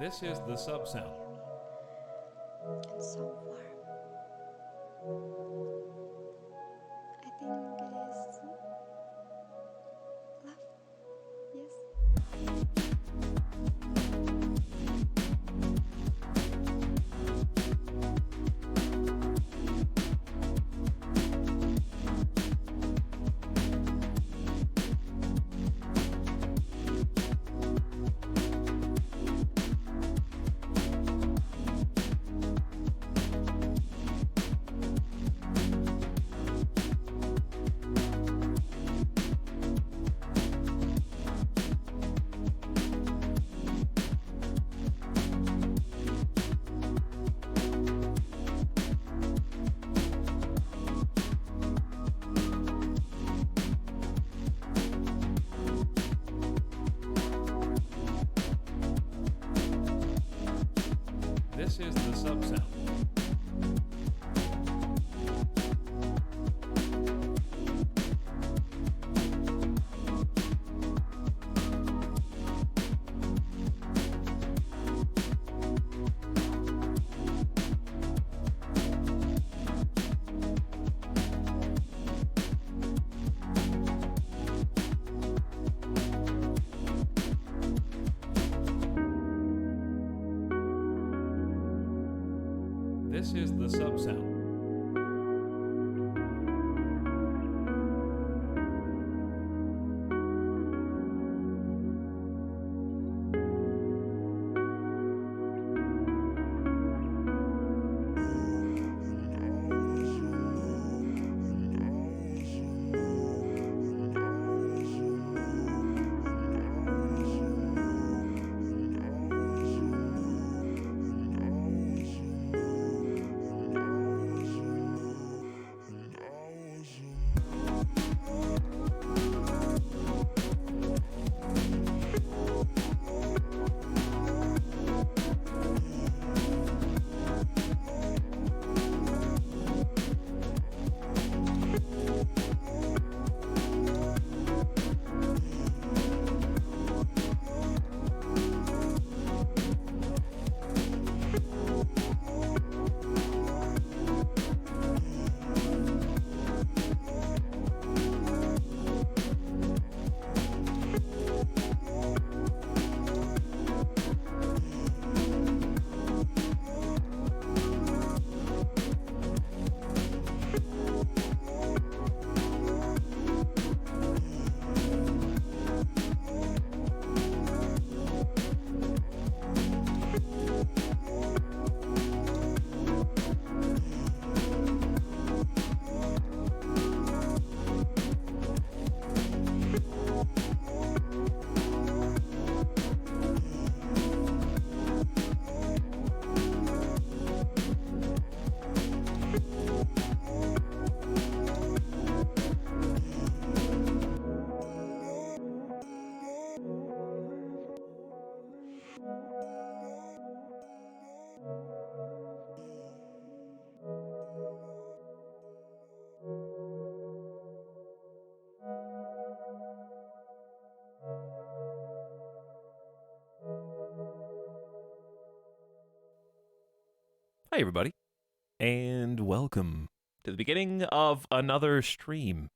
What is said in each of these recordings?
This is the sub sound. It's so warm. I think it is love. Yes. This is the sub sound. This is the sub sound. Hi, everybody, and welcome to the beginning of another stream.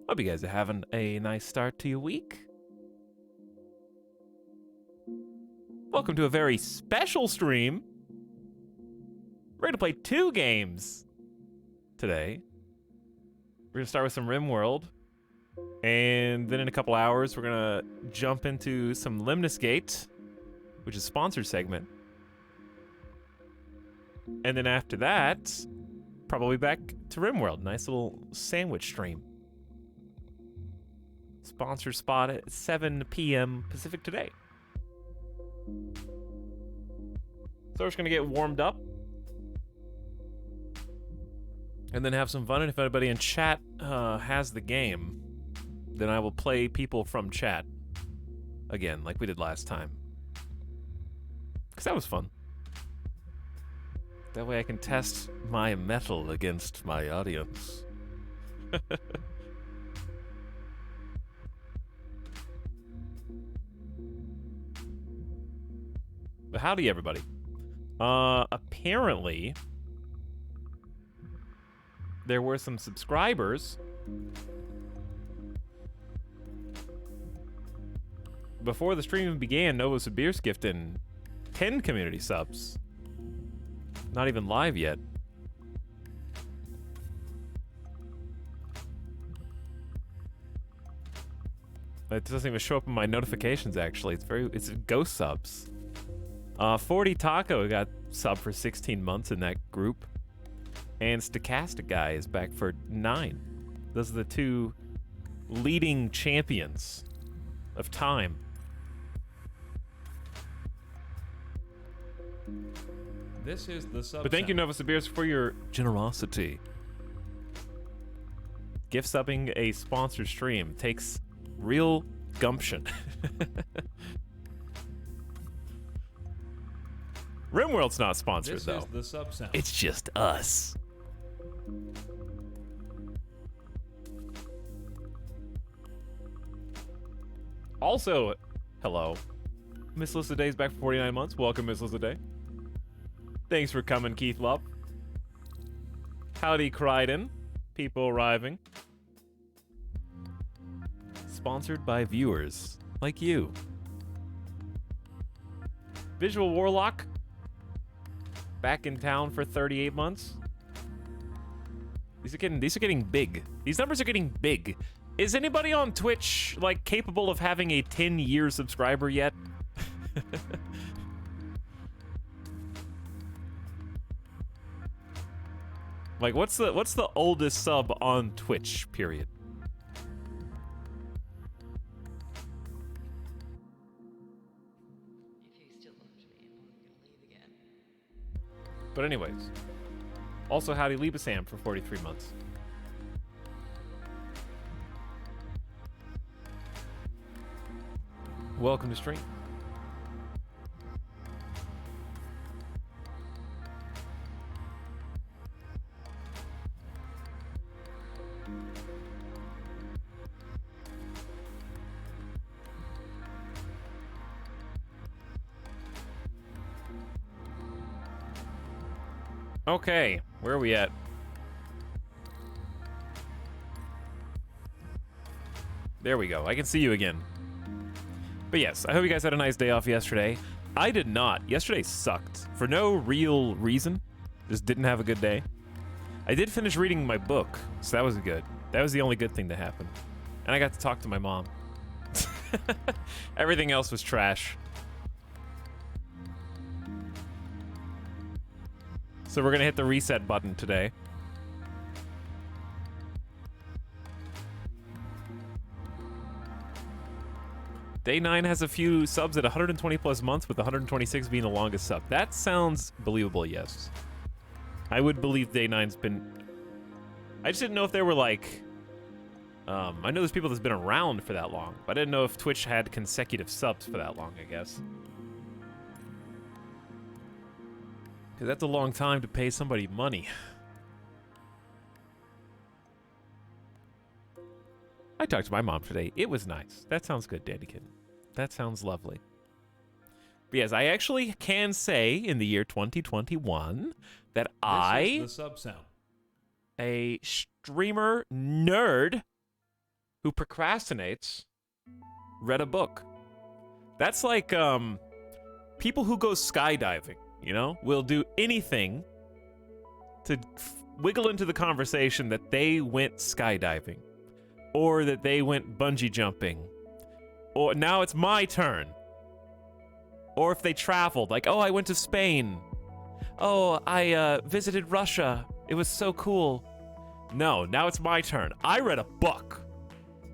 Hope you guys are having a nice start to your week. Welcome to a very special stream. We're going to play 2 games today. We're going to start with some RimWorld, and then in a couple hours, we're going to jump into some Lemnis Gate, which is a sponsored segment. And then after that, probably back to RimWorld. Nice little sandwich stream. Sponsor spot at 7 p.m. Pacific today. So we're just going to get warmed up. And then have some fun. And if anybody in chat has the game, then I will play people from chat again, like we did last time. Because that was fun. That way I can test my mettle against my audience. Howdy, everybody. Apparently, there were some subscribers before the stream began. Novosibirsk gifting 10 community subs. Not even live yet. It doesn't even show up in my notifications, actually. It's ghost subs. 40 Taco got sub for 16 months in that group. And Stochastic Guy is back for 9. Those are the two leading champions of time. This is the sub. But thank you, Novosibirsk, for your generosity. Gift subbing a sponsored stream takes real gumption. RimWorld's not sponsored, This though. is the sub sound. It's just us. Also, hello. Miss Lissa Day's back for 49 months. Welcome, Miss Lissa Day. Thanks for coming, Keith Love. Howdy, Crichton. People arriving. Sponsored by viewers like you. Visual Warlock. Back in town for 38 months. These are getting big. These numbers are getting big. Is anybody on Twitch like capable of having a 10-year subscriber yet? Like what's the oldest sub on Twitch, period? But anyways, also howdy Liebesam for 43 months. Welcome to stream. Okay, where are we at? There we go. I can see you again. But yes, I hope you guys had a nice day off yesterday. I did not. Yesterday sucked. For no real reason. Just didn't have a good day. I did finish reading my book, so that was good. That was the only good thing to happen. And I got to talk to my mom. Everything else was trash. So we're gonna hit the reset button today. Day 9 has a few subs at 120 plus months, with 126 being the longest sub. That sounds believable, yes. I would believe Day 9's been... I just didn't know if there were like... I know there's people that's been around for that long, but I didn't know if Twitch had consecutive subs for that long, I guess. Because that's a long time to pay somebody money. I talked to my mom today. It was nice. That sounds good, Dandykin. That sounds lovely. But yes, I actually can say in the year 2021 that This is the sub sound. a streamer nerd who procrastinates, read a book. That's like people who go skydiving. You know, will do anything to wiggle into the conversation that they went skydiving, or that they went bungee jumping, or now it's my turn. Or if they traveled, like, oh, I went to Spain. Oh, I visited Russia. It was so cool. No, now it's my turn. I read a book.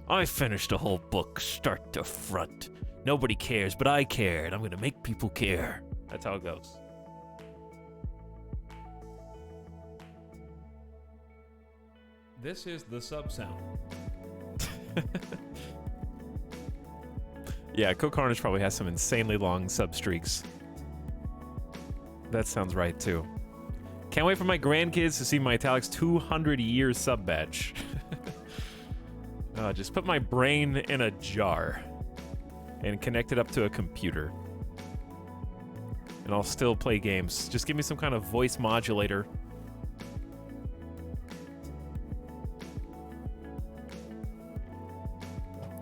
I finished a whole book, start to front. Nobody cares, but I cared. I'm gonna make people care. That's how it goes. This is the sub sound. Yeah, Coke Carnage probably has some insanely long sub streaks. That sounds right, too. Can't wait for my grandkids to see my Etalyx 200-year sub badge. Just put my brain in a jar and connect it up to a computer. and I'll still play games. Just give me some kind of voice modulator.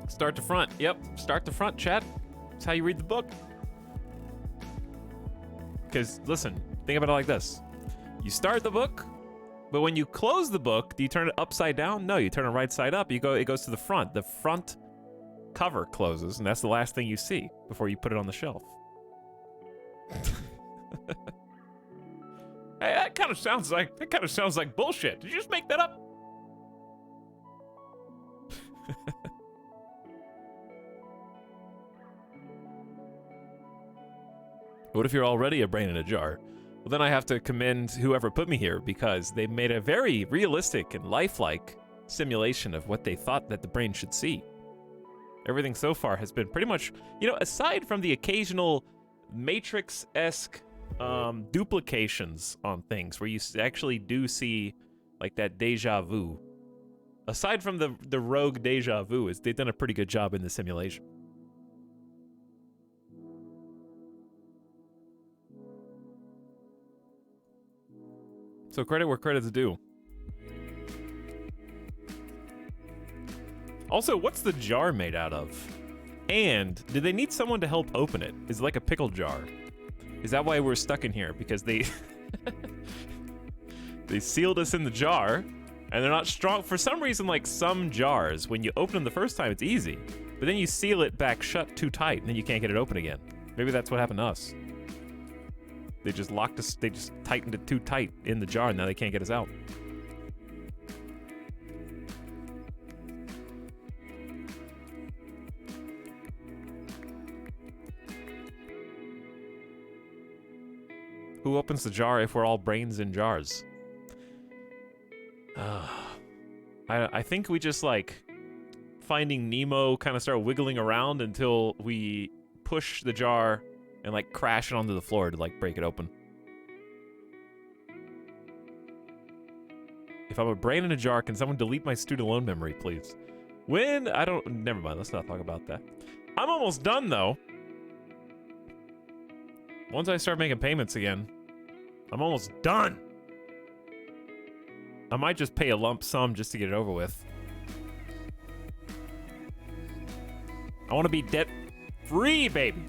Start to front. Yep, start to front, chat. That's how you read the book. Because, listen, think about it like this. You start the book, but when you close the book, do you turn it upside down? No, you turn it right side up. It goes to the front. The front cover closes, and that's the last thing you see before you put it on the shelf. Hey, that kind of sounds like bullshit. Did you just make that up? What if you're already a brain in a jar? Well, then I have to commend whoever put me here, because they made a very realistic and lifelike simulation of what they thought that the brain should see. Everything so far has been pretty much, aside from the occasional Matrix-esque duplications on things where you actually do see like that deja vu. Aside from the rogue deja vu, they've done a pretty good job in the simulation. So credit where credit's due. Also, what's the jar made out of? And do they need someone to help open it? Is it like a pickle jar? Is that why we're stuck in here? Because they they sealed us in the jar, and they're not strong. For some reason, like some jars, when you open them the first time, it's easy. But then you seal it back shut too tight, and then you can't get it open again. Maybe that's what happened to us. They just locked us, they just tightened it too tight in the jar, and now they can't get us out. Who opens the jar if we're all brains in jars? I think we just, like, Finding Nemo kind of start wiggling around until we push the jar and, like, crash it onto the floor to, like, break it open. If I'm a brain in a jar, can someone delete my student loan memory, please? Never mind, let's not talk about that. I'm almost done, though. Once I start making payments again, I'm almost done. I might just pay a lump sum just to get it over with. I want to be debt-free, baby.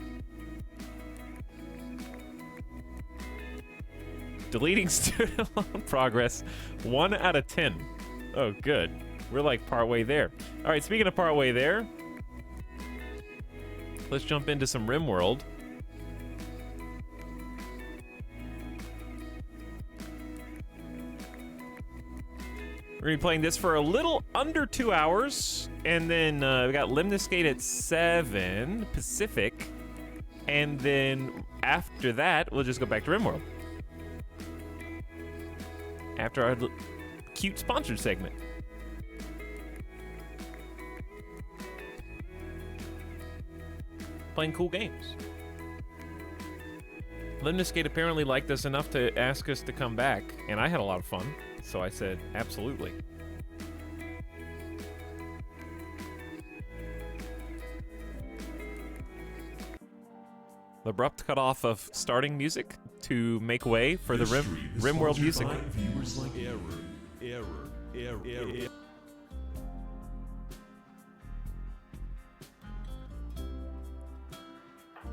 Deleting student loan progress, 1 out of 10. Oh, good. We're like partway there. All right, speaking of partway there, let's jump into some RimWorld. We're gonna be playing this for a little under 2 hours, and then we got Lemnis Gate at 7 Pacific, and then after that, we'll just go back to RimWorld. After our cute sponsored segment. Playing cool games. Lemnis Gate apparently liked us enough to ask us to come back, and I had a lot of fun. So I said, absolutely. The abrupt cutoff of starting music to make way for the RimWorld music. Viewers like error.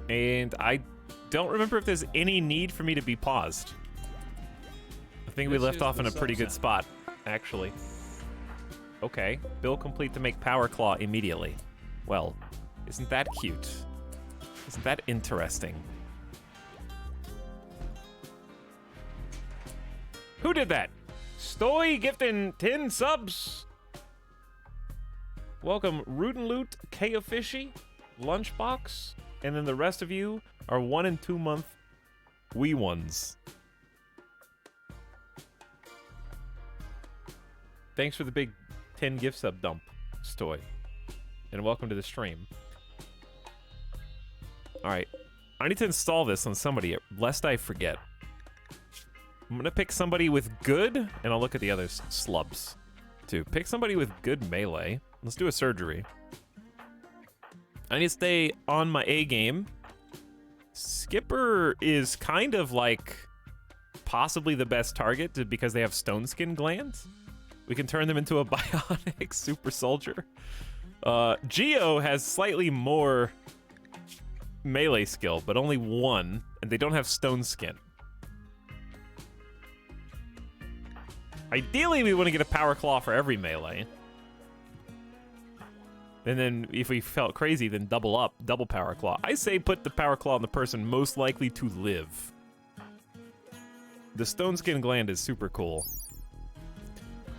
And I don't remember if there's any need for me to be paused. I think we left off in a pretty good spot, actually. Okay, bill complete to make Power Claw immediately. Well, isn't that cute? Isn't that interesting? Who did that? Stoy gifting 10 subs. Welcome, Root and Loot, K-Fishy, Lunchbox, and then the rest of you are 1 and 2 month wee ones. Thanks for the big 10 gift sub dump, Stoy. And welcome to the stream. Alright, I need to install this on somebody, lest I forget. I'm gonna pick somebody with good, and I'll look at the other slubs, too. Pick somebody with good melee. Let's do a surgery. I need to stay on my A game, Skipper is kind of like possibly the best target because they have stone skin glands. We can turn them into a bionic super soldier. Geo has slightly more melee skill, but only 1, and they don't have stone skin. Ideally, we want to get a power claw for every melee. And then if we felt crazy, then double power claw. I say put the power claw on the person most likely to live. The stone skin gland is super cool.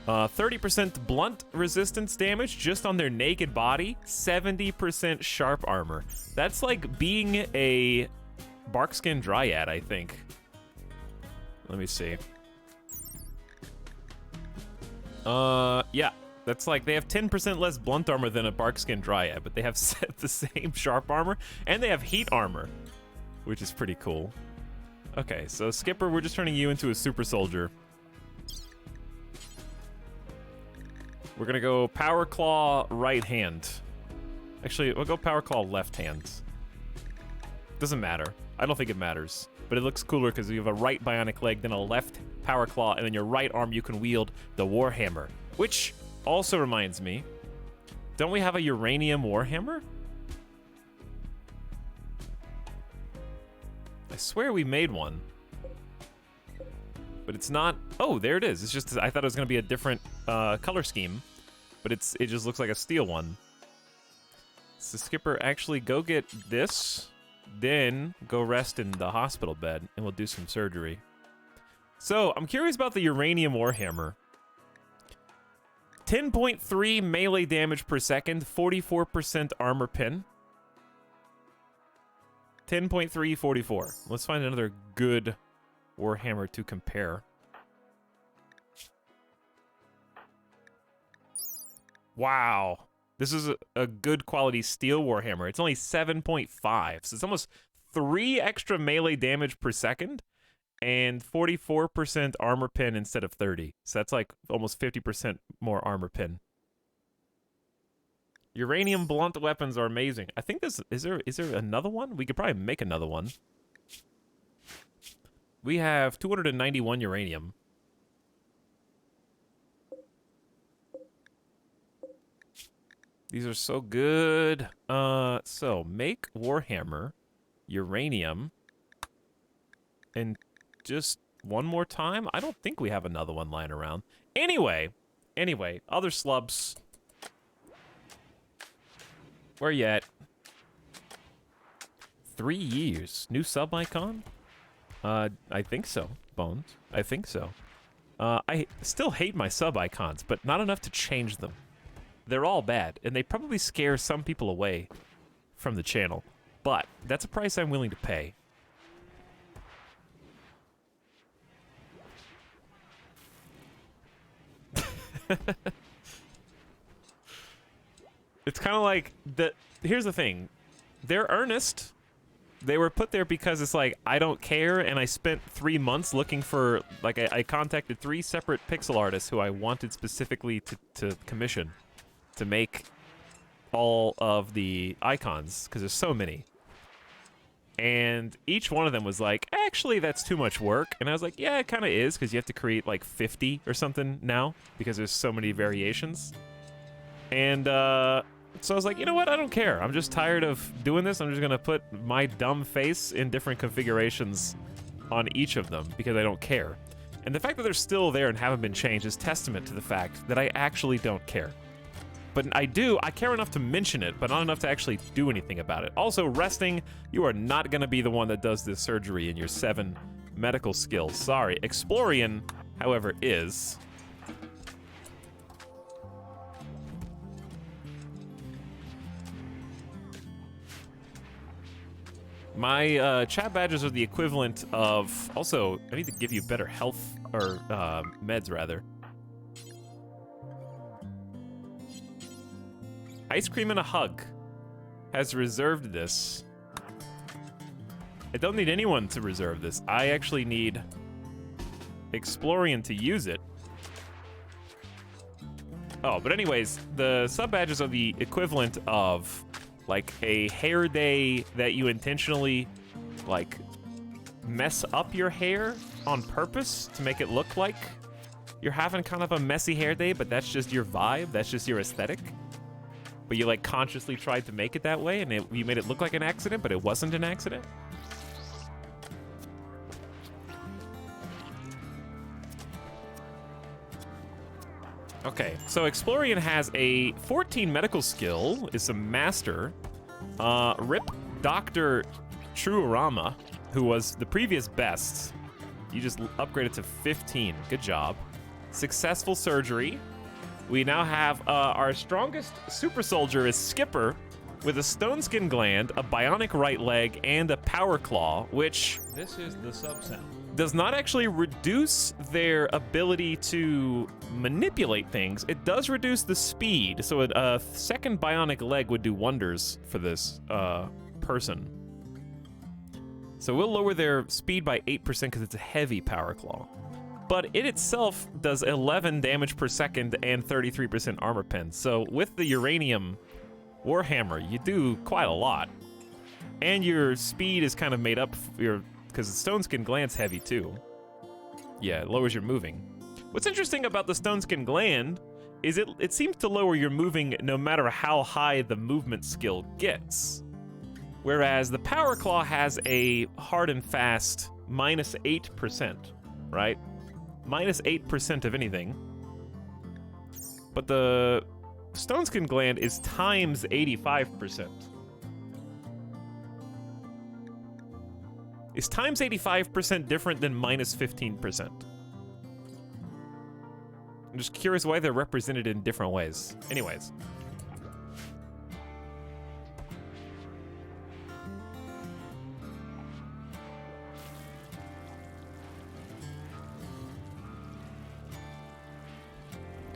30% blunt resistance damage just on their naked body, 70% sharp armor. That's like being a barkskin dryad, I think. Let me see. Yeah, that's like they have 10% less blunt armor than a barkskin dryad, but they have the same sharp armor, and they have heat armor, which is pretty cool. Okay, so Skipper, we're just turning you into a super soldier. We're gonna go power claw right hand. Actually, we'll go power claw left hand. Doesn't matter. I don't think it matters. But it looks cooler because you have a right bionic leg, then a left power claw, and then your right arm you can wield the Warhammer. Which also reminds me, don't we have a uranium Warhammer? I swear we made one. But it's not. Oh, there it is. It's just I thought it was gonna be a different color scheme, but it just looks like a steel one. So Skipper, actually go get this, then go rest in the hospital bed, and we'll do some surgery. So I'm curious about the uranium Warhammer. 10.3 melee damage per second, 44% armor pin. 10.3, 44. Let's find another good Warhammer to compare. Wow. This is a good quality steel Warhammer. It's only 7.5, so it's almost 3 extra melee damage per second and 44% armor pin instead of 30. So that's like almost 50% more armor pin. Uranium blunt weapons are amazing. I think this is there another one? We could probably make another one. We have 291 uranium. These are so good. So make Warhammer, uranium, and just one more time. I don't think we have another one lying around. Anyway, other slubs. Where you at? 3 years. New sub icon? I think so, Bones. I think so. I still hate my sub icons, but not enough to change them. They're all bad, and they probably scare some people away from the channel. But that's a price I'm willing to pay. It's kind of like here's the thing. They're earnest. They were put there because it's like, I don't care, and I spent 3 months looking for, like, I contacted 3 separate pixel artists who I wanted specifically to commission to make all of the icons, because there's so many. And each one of them was like, actually, that's too much work. And I was like, yeah, it kind of is, because you have to create, like, 50 or something now, because there's so many variations. And, so I was like, you know what? I don't care. I'm just tired of doing this. I'm just going to put my dumb face in different configurations on each of them because I don't care. And the fact that they're still there and haven't been changed is testament to the fact that I actually don't care. But I care enough to mention it, but not enough to actually do anything about it. Also, resting, you are not going to be the one that does this surgery in your 7 medical skills. Sorry. Explorian, however, is. My chat badges are the equivalent of... Also, I need to give you better health, or meds, rather. Ice Cream and a Hug has reserved this. I don't need anyone to reserve this. I actually need Explorian to use it. Oh, but anyways, the sub badges are the equivalent of... like a hair day that you intentionally like, mess up your hair on purpose to make it look like you're having kind of a messy hair day, but that's just your vibe, that's just your aesthetic. But you, like, consciously tried to make it that way, and you made it look like an accident, but it wasn't an accident. Okay, so Explorian has a 14 medical skill, is a master. Rip Dr. Truorama, who was the previous best. You just upgraded to 15. Good job. Successful surgery. We now have our strongest super soldier is Skipper, with a stone skin gland, a bionic right leg, and a power claw, which This is the sub-sound. does not actually reduce their ability to manipulate things. It does reduce the speed, so a second bionic leg would do wonders for this person. So we'll lower their speed by 8% because it's a heavy power claw. But it itself does 11 damage per second and 33% armor pen. So with the uranium warhammer, you do quite a lot. And your speed is kind of made up because the stone skin gland's heavy too. Yeah, it lowers your moving. What's interesting about the stone skin gland is it seems to lower your moving no matter how high the movement skill gets. Whereas the power claw has a hard and fast minus 8%, right? Minus 8% of anything. But the stone skin gland is times 85%. Is times 85% different than minus 15%? I'm just curious why they're represented in different ways. Anyways.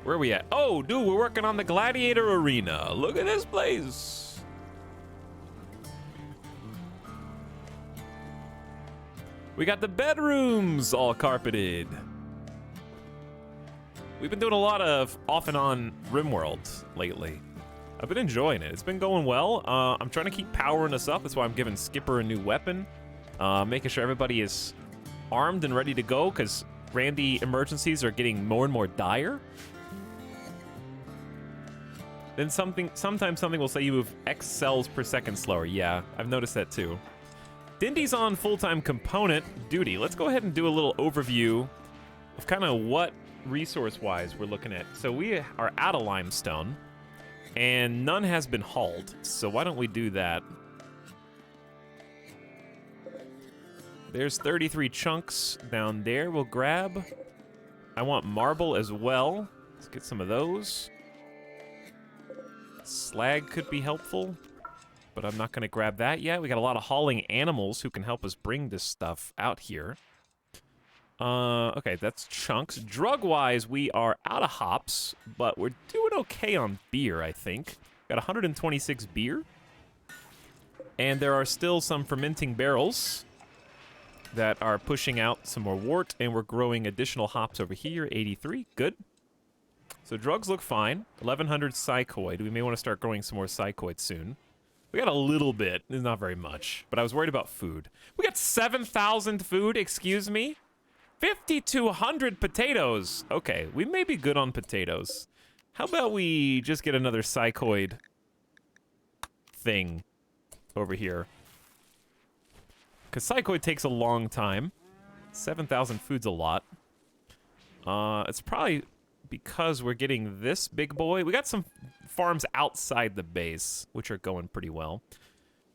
Where are we at? Oh, dude, we're working on the gladiator arena. Look at this place. We got the bedrooms all carpeted. We've been doing a lot of off and on RimWorld lately. I've been enjoying it. It's been going well. I'm trying to keep powering us up. That's why I'm giving Skipper a new weapon. Making sure everybody is armed and ready to go, because Randy emergencies are getting more and more dire. Then sometimes something will say you move X cells per second slower. Yeah, I've noticed that too. Dindy's on full-time component duty. Let's go ahead and do a little overview of kind of what resource-wise we're looking at. So we are out of limestone, and none has been hauled. So why don't we do that? There's 33 chunks down there we'll grab. I want marble as well. Let's get some of those. Slag could be helpful, but I'm not going to grab that yet. We got a lot of hauling animals who can help us bring this stuff out here. Okay, that's chunks. Drug-wise, we are out of hops, but we're doing okay on beer, I think. Got 126 beer. And there are still some fermenting barrels that are pushing out some more wort, and we're growing additional hops over here, 83. Good. So drugs look fine. 1,100 psychoid. We may want to start growing some more psychoid soon. We got a little bit. Not very much. But I was worried about food. We got 7,000 food, excuse me? 5,200 potatoes. Okay, we may be good on potatoes. How about we just get another psychoid thing over here? Because psychoid takes a long time. 7,000 food's a lot. It's probably because we're getting this big boy. We got some farms outside the base, which are going pretty well.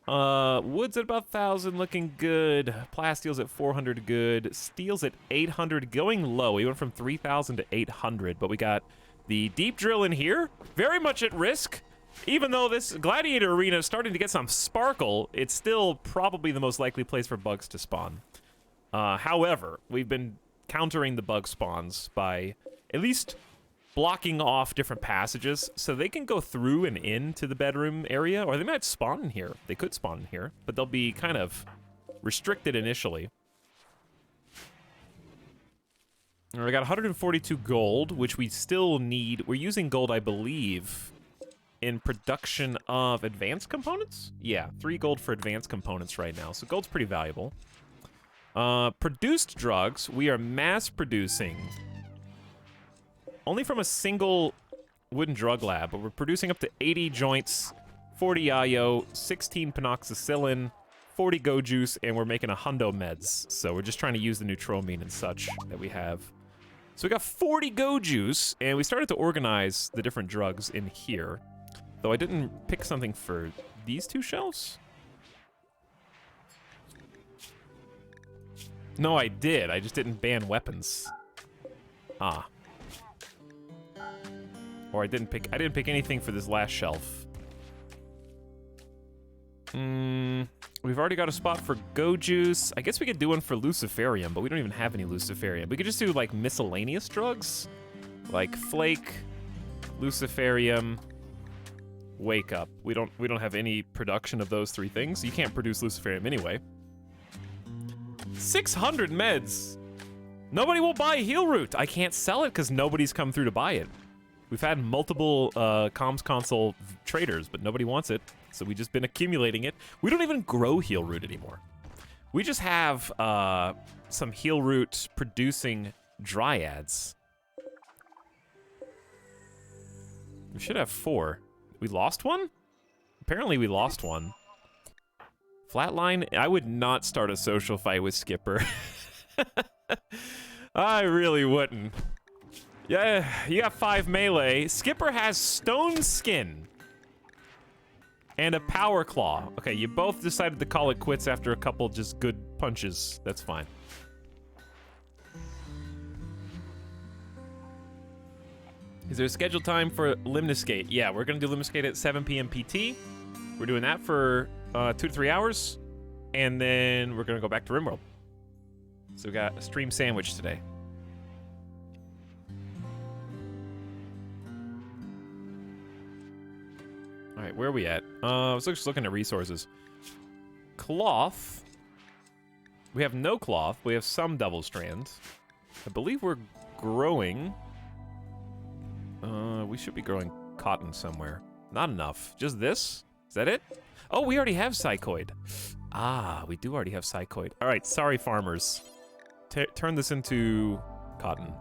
Wood's at about 1,000, looking good. Plasteel's at 400, good. Steel's at 800, going low. We went from 3,000 to 800, but we got the deep drill in here. Very much at risk. Even though this gladiator arena is starting to get some sparkle, it's still probably the most likely place for bugs to spawn. However, we've been countering the bug spawns by at least blocking off different passages so they can go through and into the bedroom area, or they might spawn in here. They could spawn in here, but they'll be kind of restricted initially. We got 142 gold, which we still need. We're using gold, I believe, in production of advanced components. Yeah, 3 gold for advanced components right now. So gold's pretty valuable. Produced drugs, we are mass producing. Only from a single wooden drug lab, but we're producing up to 80 joints, 40 IO, 16 penoxycillin, 40 go juice, and we're making a hundo meds. So we're just trying to use the neutropamine and such that we have. So we got 40 go juice, and we started to organize the different drugs in here. Though I didn't pick something for these 2 shelves. No, I did. I just didn't ban weapons. Ah. Or I didn't pick anything for this last shelf. We've already got a spot for go juice. I guess we could do one for luciferium, but we don't even have any luciferium. We could just do like miscellaneous drugs, like flake, luciferium, wake up. We don't have any production of those 3 things. You can't produce luciferium anyway. 600 meds. Nobody will buy heal root. I can't sell it because nobody's come through to buy it. We've had multiple comms console traders, but nobody wants it, so we've just been accumulating it. We don't even grow heal root anymore. We just have some heal root producing dryads. We should have 4. We lost one? Apparently we lost one. Flatline, I would not start a social fight with Skipper. I really wouldn't. Yeah, you got 5 melee. Skipper has stone skin. And a power claw. Okay, you both decided to call it quits after a couple just good punches. That's fine. Is there a scheduled time for Lemnis Gate? Yeah, we're gonna do Lemnis Gate at 7 p.m. PT. We're doing that for 2 to 3 hours. And then we're gonna go back to RimWorld. So we got a stream sandwich today. All right, where are we at? I was just looking at resources. Cloth. We have no cloth. We have some double strand. I believe we're growing. We should be growing cotton somewhere. Not enough. Just this? Is that it? Oh, we already have psychoid. Ah, we do already have psychoid. All right, sorry, farmers. Turn this into cotton.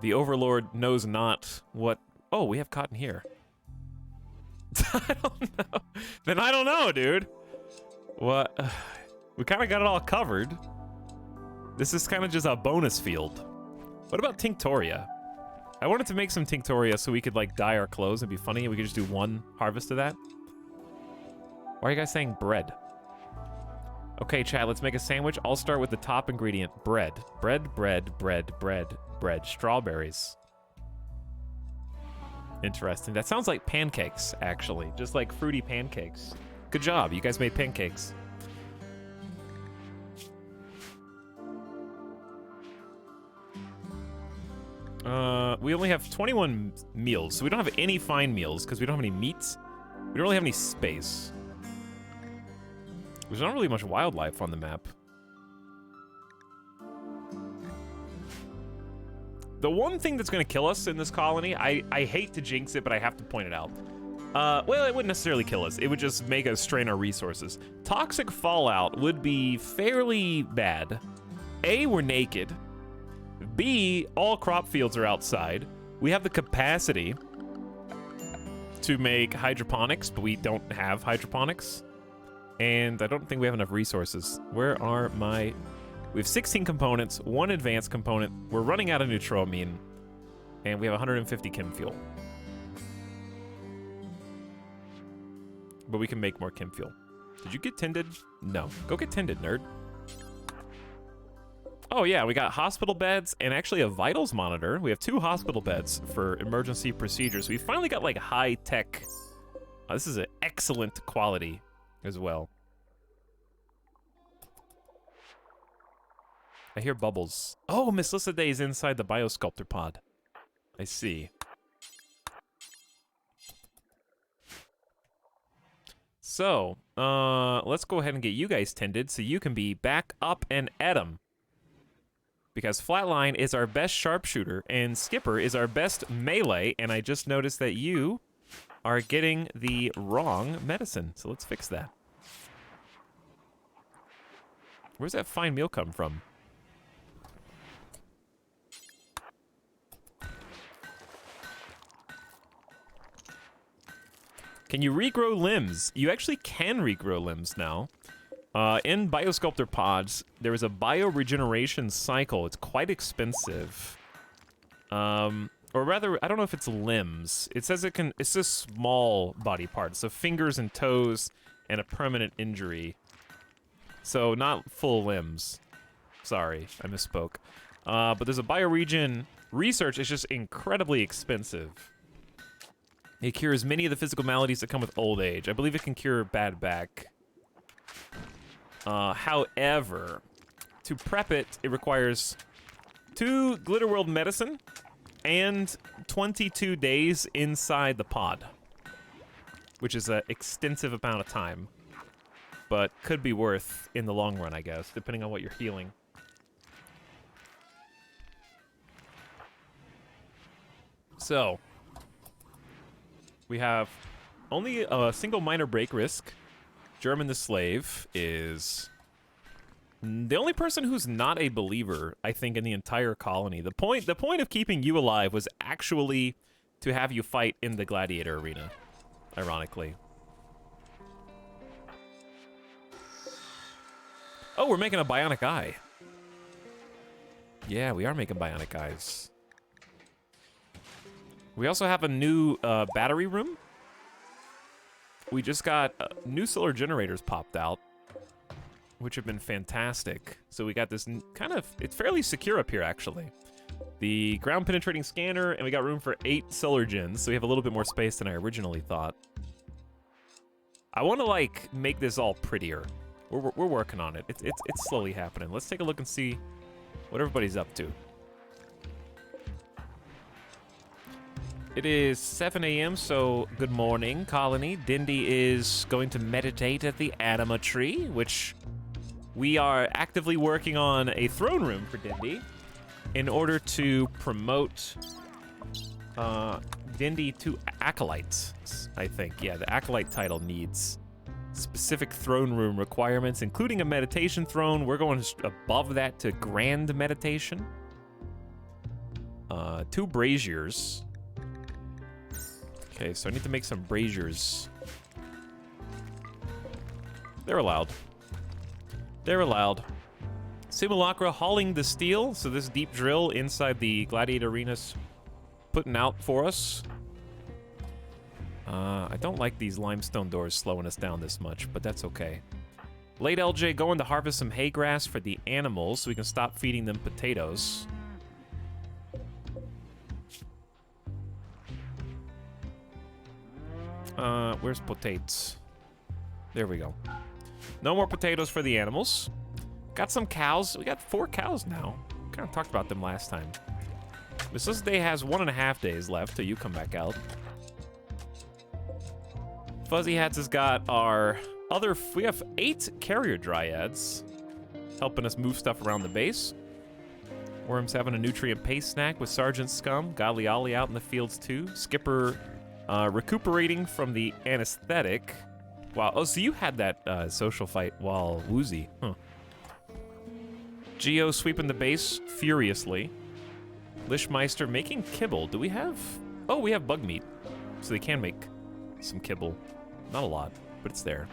The Overlord knows not what... Oh, we have cotton here. I don't know. Then I don't know, dude. What? We kind of got it all covered. This is kind of just a bonus field. What about Tinctoria? I wanted to make some Tinctoria so we could, like, dye our clothes and be funny, and we could just do 1 harvest of that. Why are you guys saying bread? Okay, chat, let's make a sandwich. I'll start with the top ingredient, bread. Bread, bread, bread, bread, bread. Strawberries. Interesting. That sounds like pancakes, actually. Just like fruity pancakes. Good job. You guys made pancakes. We only have 21 meals, so we don't have any fine meals because we don't have any meats. We don't really have any space. There's not really much wildlife on the map. The one thing that's going to kill us in this colony, I hate to jinx it, but I have to point it out. Well, it wouldn't necessarily kill us. It would just make us strain our resources. Toxic fallout would be fairly bad. A, we're naked. B, all crop fields are outside. We have the capacity to make hydroponics, but we don't have hydroponics. And I don't think we have enough resources. Where are my... We have 16 components, 1 advanced component. We're running out of neutropamine, and we have 150 chem fuel. But we can make more chem fuel. Did you get tended? No. Go get tended, nerd. Oh yeah, we got hospital beds and actually a vitals monitor. We have 2 hospital beds for emergency procedures. We finally got like high tech. This is an excellent quality as well. I hear bubbles. Oh, Miss Lissaday is inside the biosculptor pod. I see. So, let's go ahead and get you guys tended so you can be back up and at 'em. because Flatline is our best sharpshooter and Skipper is our best melee, and I just noticed that you are getting the wrong medicine, so let's fix that. Where's that fine meal come from? Can you regrow limbs? You actually can regrow limbs now. In Biosculptor pods, there is a bioregeneration cycle. It's quite expensive. Or rather, I don't know if it's limbs. It says it's just small body parts, so fingers and toes and a permanent injury. So not full limbs. Sorry, I misspoke. But there's a bioregion research. It's just incredibly expensive. It cures many of the physical maladies that come with old age. I believe it can cure bad back. However, to prep it, it requires 2 Glitterworld medicine and 22 days inside the pod, which is an extensive amount of time, but could be worth in the long run, I guess, depending on what you're healing. So, we have only a single minor break risk. German the Slave is the only person who's not a believer, I think, in the entire colony. The point of keeping you alive was actually to have you fight in the gladiator arena, ironically. Oh, we're making a bionic eye. Yeah, we are making bionic eyes. We also have a new battery room. We just got new solar generators popped out, which have been fantastic. So we got this kind of, it's fairly secure up here, actually. The ground penetrating scanner, and we got room for 8 solar gens, so we have a little bit more space than I originally thought. I want to, like, make this all prettier. We're working on it. It's slowly happening. Let's take a look and see what everybody's up to. It is 7 a.m., so good morning, colony. Dindy is going to meditate at the anima tree, which we are actively working on a throne room for Dindy in order to promote Dindy to acolytes, I think. Yeah, the acolyte title needs specific throne room requirements, including a meditation throne. We're going above that to grand meditation. 2 braziers. Okay, so I need to make some braziers. They're allowed. They're allowed. Simulacra hauling the steel. So this deep drill inside the gladiator arena's putting out for us. I don't like these limestone doors slowing us down this much, but that's okay. Late LJ going to harvest some hay grass for the animals so we can stop feeding them potatoes. Where's potatoes? There we go. No more potatoes for the animals. Got some cows. We got 4 cows now. Kind of talked about them last time. Mrs. Day has 1.5 days left till you come back out. Fuzzy Hats has got our other... We have 8 carrier dryads helping us move stuff around the base. Worm's having a nutrient paste snack with Sergeant Scum. Godly Ollie out in the fields too. Skipper recuperating from the anesthetic. Wow. Oh, so you had that social fight while woozy. Huh. Geo sweeping the base furiously. Lishmeister making kibble. Do we have... Oh, we have bug meat. So they can make some kibble. Not a lot, but it's there.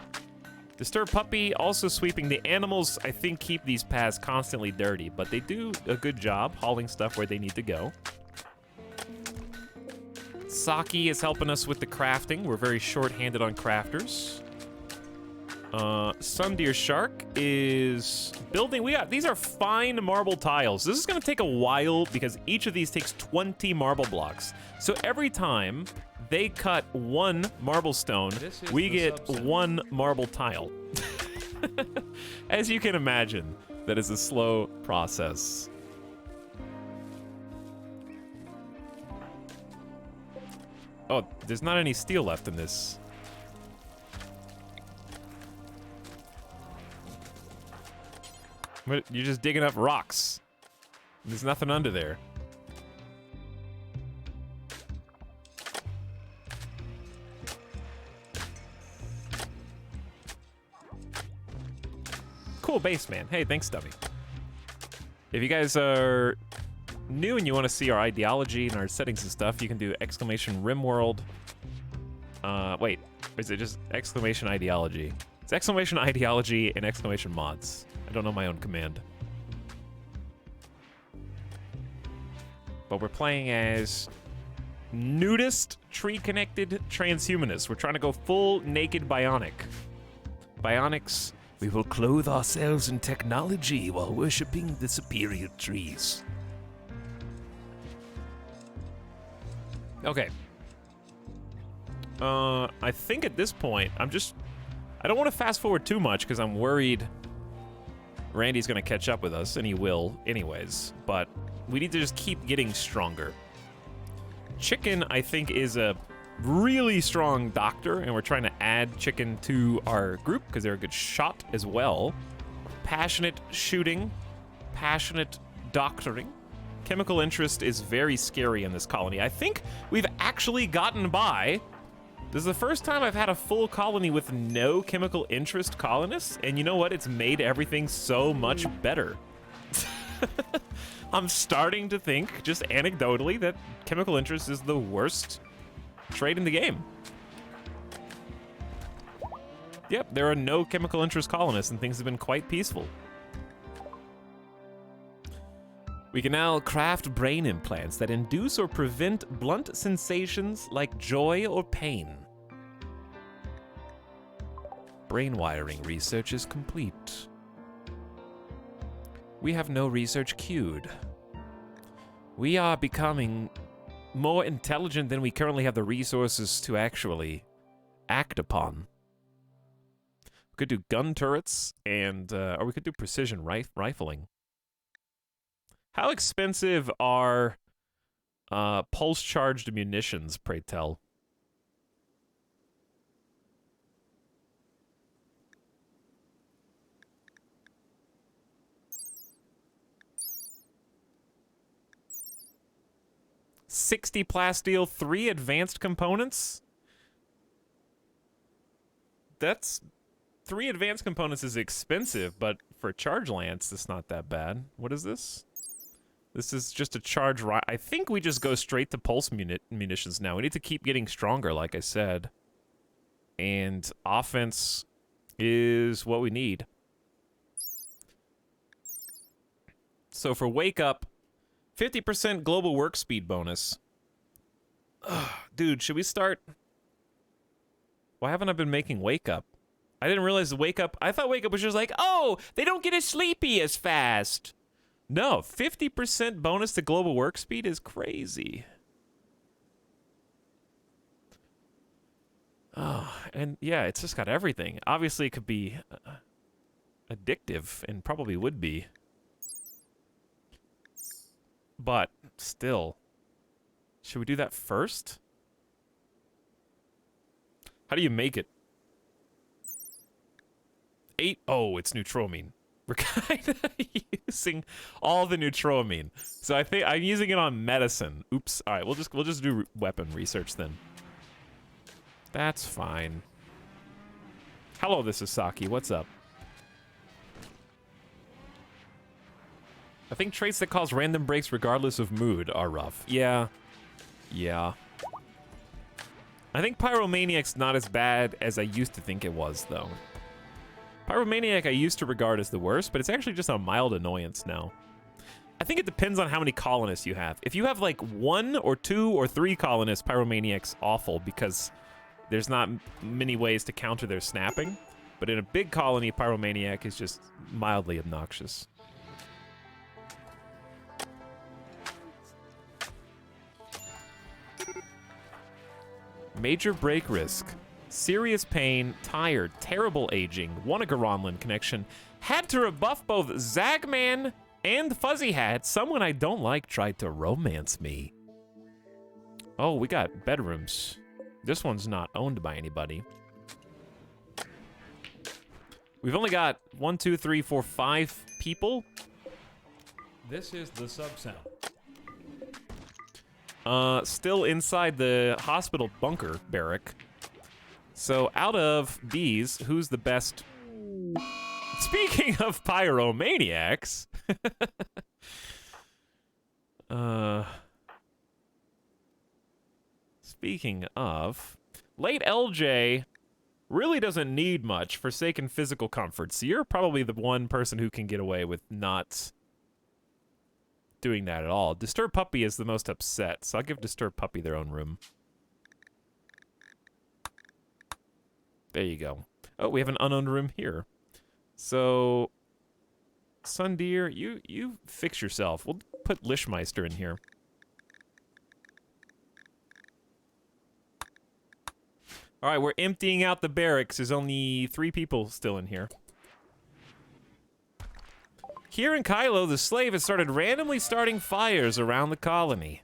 Disturbed Puppy also sweeping. The animals, I think, keep these paths constantly dirty, but they do a good job hauling stuff where they need to go. Saki is helping us with the crafting. We're very short-handed on crafters. Sundeer Shark is building. These are fine marble tiles. This is going to take a while because each of these takes 20 marble blocks. So every time they cut 1 marble stone, we get 1 marble tile. As you can imagine, that is a slow process. Oh, there's not any steel left in this. But you're just digging up rocks. There's nothing under there. Cool base, man. Hey, thanks, Stubby. If you guys are new and you want to see our ideology and our settings and stuff, you can do exclamation RimWorld. Wait, is it just exclamation ideology? It's exclamation ideology and exclamation mods. I don't know my own command. But we're playing as nudist, tree-connected transhumanists. We're trying to go full naked bionic. Bionics, we will clothe ourselves in technology while worshipping the superior trees. Okay. I think at this point, I don't want to fast forward too much because I'm worried Randy's going to catch up with us, and he will anyways, but we need to just keep getting stronger. Chicken, I think, is a really strong doctor, and we're trying to add Chicken to our group because they're a good shot as well. Passionate shooting, passionate doctoring. Chemical interest is very scary in this colony. I think we've actually gotten by. This is the first time I've had a full colony with no chemical interest colonists, and you know what? It's made everything so much better. I'm starting to think, just anecdotally, that chemical interest is the worst trade in the game. Yep, there are no chemical interest colonists, and things have been quite peaceful. We can now craft brain implants that induce or prevent blunt sensations like joy or pain. Brain wiring research is complete. We have no research queued. We are becoming more intelligent than we currently have the resources to actually act upon. We could do gun turrets, and or we could do precision rifling. How expensive are pulse-charged munitions, pray tell? $60 plasteel, 3 advanced components? That's... 3 advanced components is expensive, but for charge lance, it's not that bad. What is this? This is just a charge. I think we just go straight to pulse munitions now. We need to keep getting stronger, like I said. And offense is what we need. So for Wake Up, 50% global work speed bonus. Ugh, dude, should we start? Why haven't I been making Wake Up? I didn't realize the Wake Up. I thought Wake Up was just like, oh, they don't get as sleepy as fast. No, 50% bonus to global work speed is crazy. Oh, and yeah, it's just got everything. Obviously, it could be addictive, and probably would be. But still, should we do that first? How do you make it? 8? Oh, it's neutroamine. We're kind of using all the neutroamine. So I think I'm using it on medicine. Oops. All right, we'll just do weapon research then. That's fine. Hello, this is Saki. What's up? I think traits that cause random breaks regardless of mood are rough. Yeah. Yeah. I think Pyromaniac's not as bad as I used to think it was, though. Pyromaniac I used to regard as the worst, but it's actually just a mild annoyance now. I think it depends on how many colonists you have. If you have like 1 or 2 or 3 colonists, Pyromaniac's awful because there's not many ways to counter their snapping. But in a big colony, Pyromaniac is just mildly obnoxious. Major break risk. Serious pain, tired, terrible aging, won a Garanlan connection, had to rebuff both Zagman and Fuzzy Hat. Someone I don't like tried to romance me. Oh, we got bedrooms. This one's not owned by anybody. We've only got 1, 2, 3, 4, 5 people. This is the sub-sound. Still inside the hospital bunker barrack. So out of these, who's the best? Speaking of pyromaniacs, speaking of, late LJ really doesn't need much forsaken physical comfort. So you're probably the one person who can get away with not doing that at all. Disturbed Puppy is the most upset, so I'll give Disturbed Puppy their own room. There you go. Oh, we have an unowned room here. So, Sundeer, you fix yourself. We'll put Lishmeister in here. All right, we're emptying out the barracks. There's only 3 people still in here. Here in Kylo, the slave has started randomly starting fires around the colony.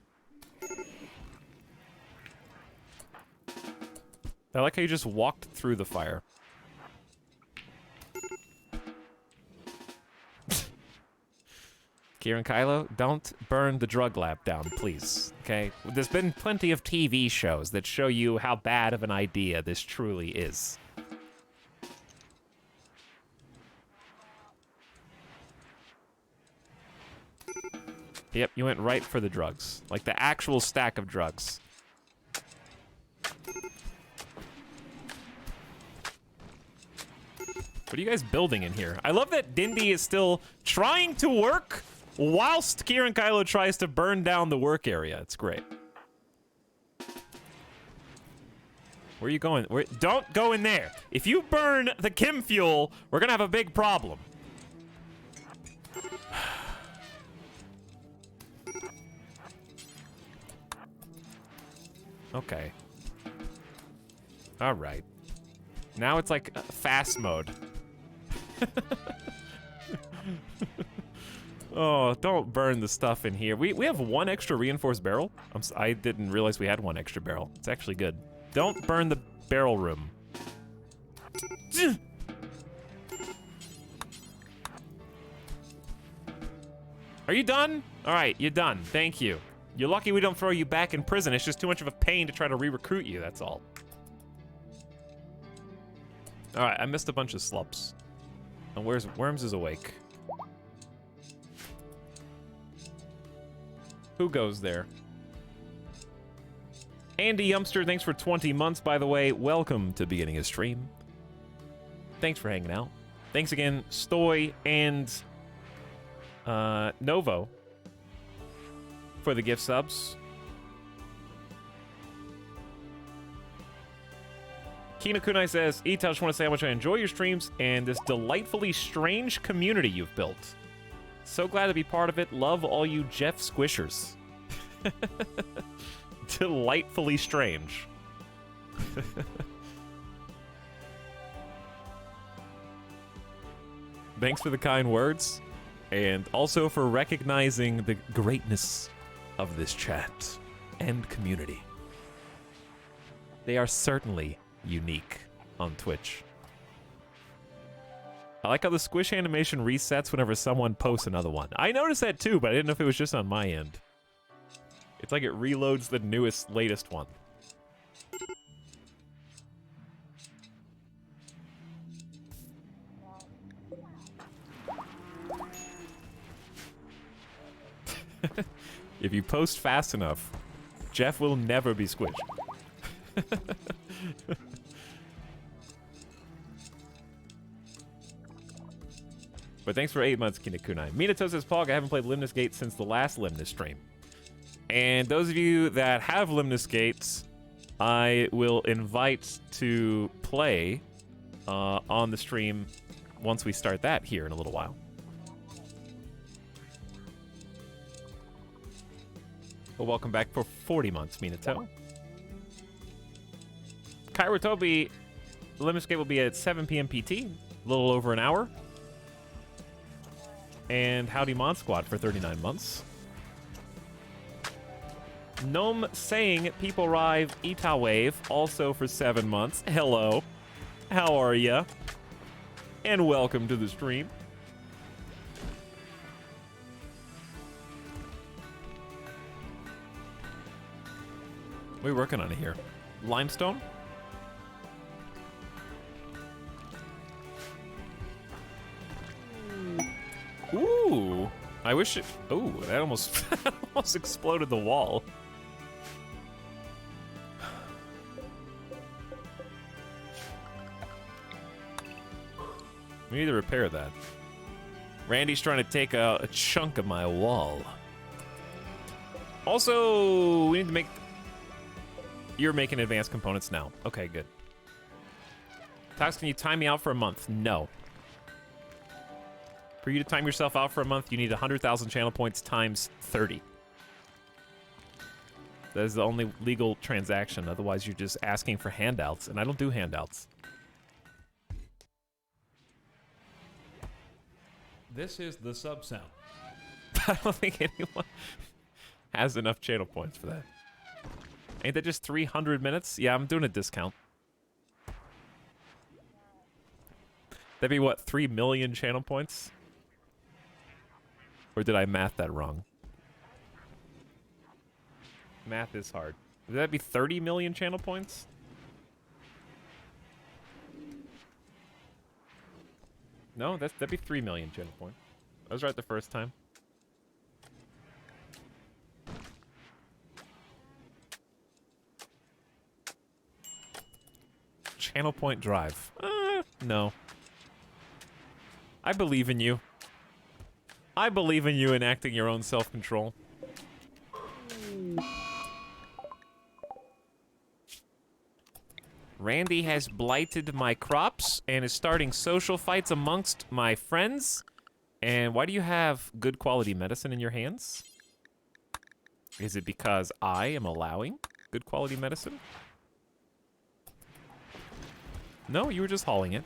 I like how you just walked through the fire. Kieran Kylo, don't burn the drug lab down, please. Okay? There's been plenty of TV shows that show you how bad of an idea this truly is. Yep, you went right for the drugs. Like the actual stack of drugs. What are you guys building in here? I love that Dindy is still trying to work whilst Kieran Kylo tries to burn down the work area. It's great. Where are you going? Don't go in there. If you burn the chem fuel, we're gonna have a big problem. Okay. All right. Now it's like fast mode. Oh, don't burn the stuff in here. We have 1 extra reinforced barrel. I didn't realize we had 1 extra barrel. It's actually good. Don't burn the barrel room. Are you done? All right, you're done. Thank you. You're lucky we don't throw you back in prison. It's just too much of a pain to try to re-recruit you, that's all. All right, I missed a bunch of slups. And where's Worms is awake. Who goes there? Andy Yumpster, thanks for 20 months, by the way. Welcome to beginning a stream. Thanks for hanging out. Thanks again, Stoy and Novo for the gift subs. Kina Kunai says, Ita, I just want to say how much I enjoy your streams and this delightfully strange community you've built. So glad to be part of it. Love all you Jeff Squishers. Delightfully strange. Thanks for the kind words, and also for recognizing the greatness of this chat and community. They are certainly unique on Twitch. I like how the squish animation resets whenever someone posts another one. I noticed that too, but I didn't know if it was just on my end. It's like it reloads the newest, latest one. If you post fast enough, Jeff will never be squished. But thanks for 8 months, Kinakunai. Minato says, Pog, I haven't played Lemnis Gate since the last Lemnis stream. And those of you that have Lemnis Gates, I will invite to play on the stream once we start that here in a little while. Well, welcome back for 40 months, Minato. Kyra Toby, Lemnis Gate will be at 7 p.m. PT, a little over an hour. And Howdy Mon Squad for 39 months. Gnome saying People Rive Ita Wave also for 7 months. Hello. How are ya? And welcome to the stream. What are we working on here? Limestone? Ooh. I wish it... Ooh, that almost, almost exploded the wall. We need to repair that. Randy's trying to take a chunk of my wall. Also, we need to make... You're making advanced components now. Okay, good. Tox, can you time me out for a month? No. For you to time yourself out for a month, you need 100,000 channel points times 30. That is the only legal transaction. Otherwise, you're just asking for handouts, and I don't do handouts. This is the sub sound. I don't think anyone has enough channel points for that. Ain't that just 300 minutes? Yeah, I'm doing a discount. That'd be what, 3 million channel points? Or did I math that wrong? Math is hard. Would that be 30 million channel points? No, that'd be 3 million channel points. I was right the first time. Channel point drive. No. I believe in you. I believe in you enacting your own self-control. Randy has blighted my crops and is starting social fights amongst my friends. And why do you have good quality medicine in your hands? Is it because I am allowing good quality medicine? No, you were just hauling it.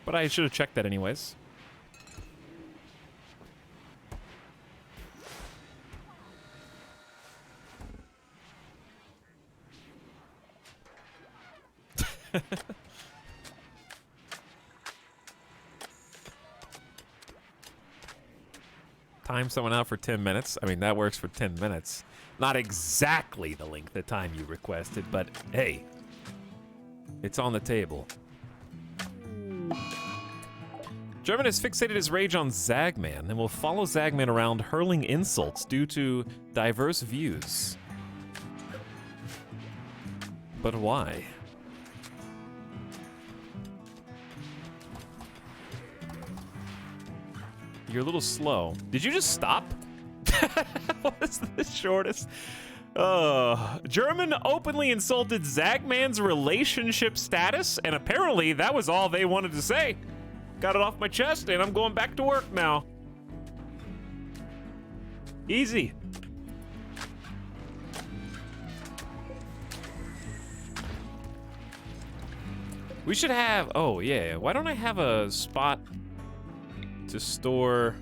But I should have checked that anyways. Time someone out for 10 minutes. I mean, that works for 10 minutes. Not exactly the length of time you requested, but hey, it's on the table. German has fixated his rage on Zagman and will follow Zagman around hurling insults due to diverse views. But why? You're a little slow. Did you just stop? What is the shortest? German openly insulted Zagman's relationship status, and apparently that was all they wanted to say. Got it off my chest, and I'm going back to work now. Easy. We should have... Oh, yeah. Why don't I have a spot to store...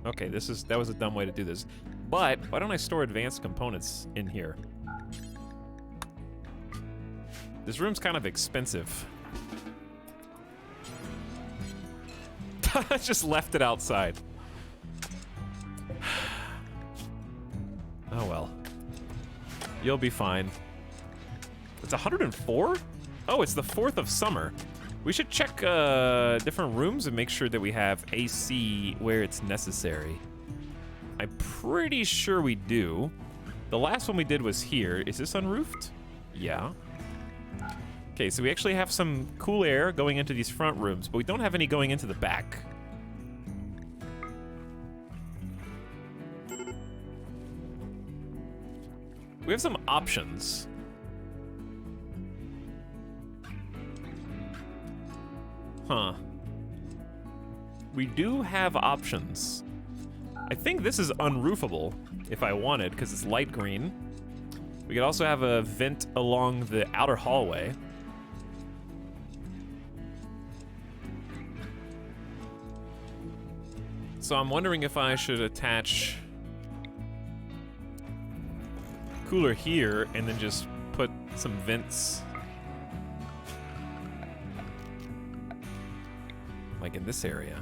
Okay, that was a dumb way to do this. But why don't I store advanced components in here? This room's kind of expensive. I just left it outside. Oh well. You'll be fine. It's 104? Oh, it's the 4th of summer. We should check different rooms and make sure that we have AC where it's necessary. I'm pretty sure we do. The last one we did was here. Is this unroofed? Yeah. Okay, so we actually have some cool air going into these front rooms, but we don't have any going into the back. We have some options. Huh. We do have options. I think this is unroofable, if I wanted, because it's light green. We could also have a vent along the outer hallway. So I'm wondering if I should attach cooler here and then just put some vents like in this area.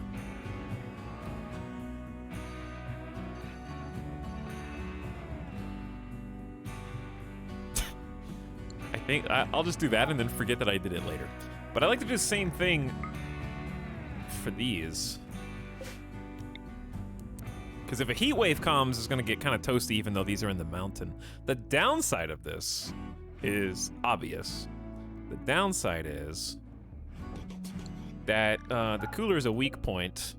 I'll just do that and then forget that I did it later. But I like to do the same thing for these. Because if a heat wave comes, it's going to get kind of toasty even though these are in the mountain. The downside of this is obvious. The downside is that the cooler is a weak point.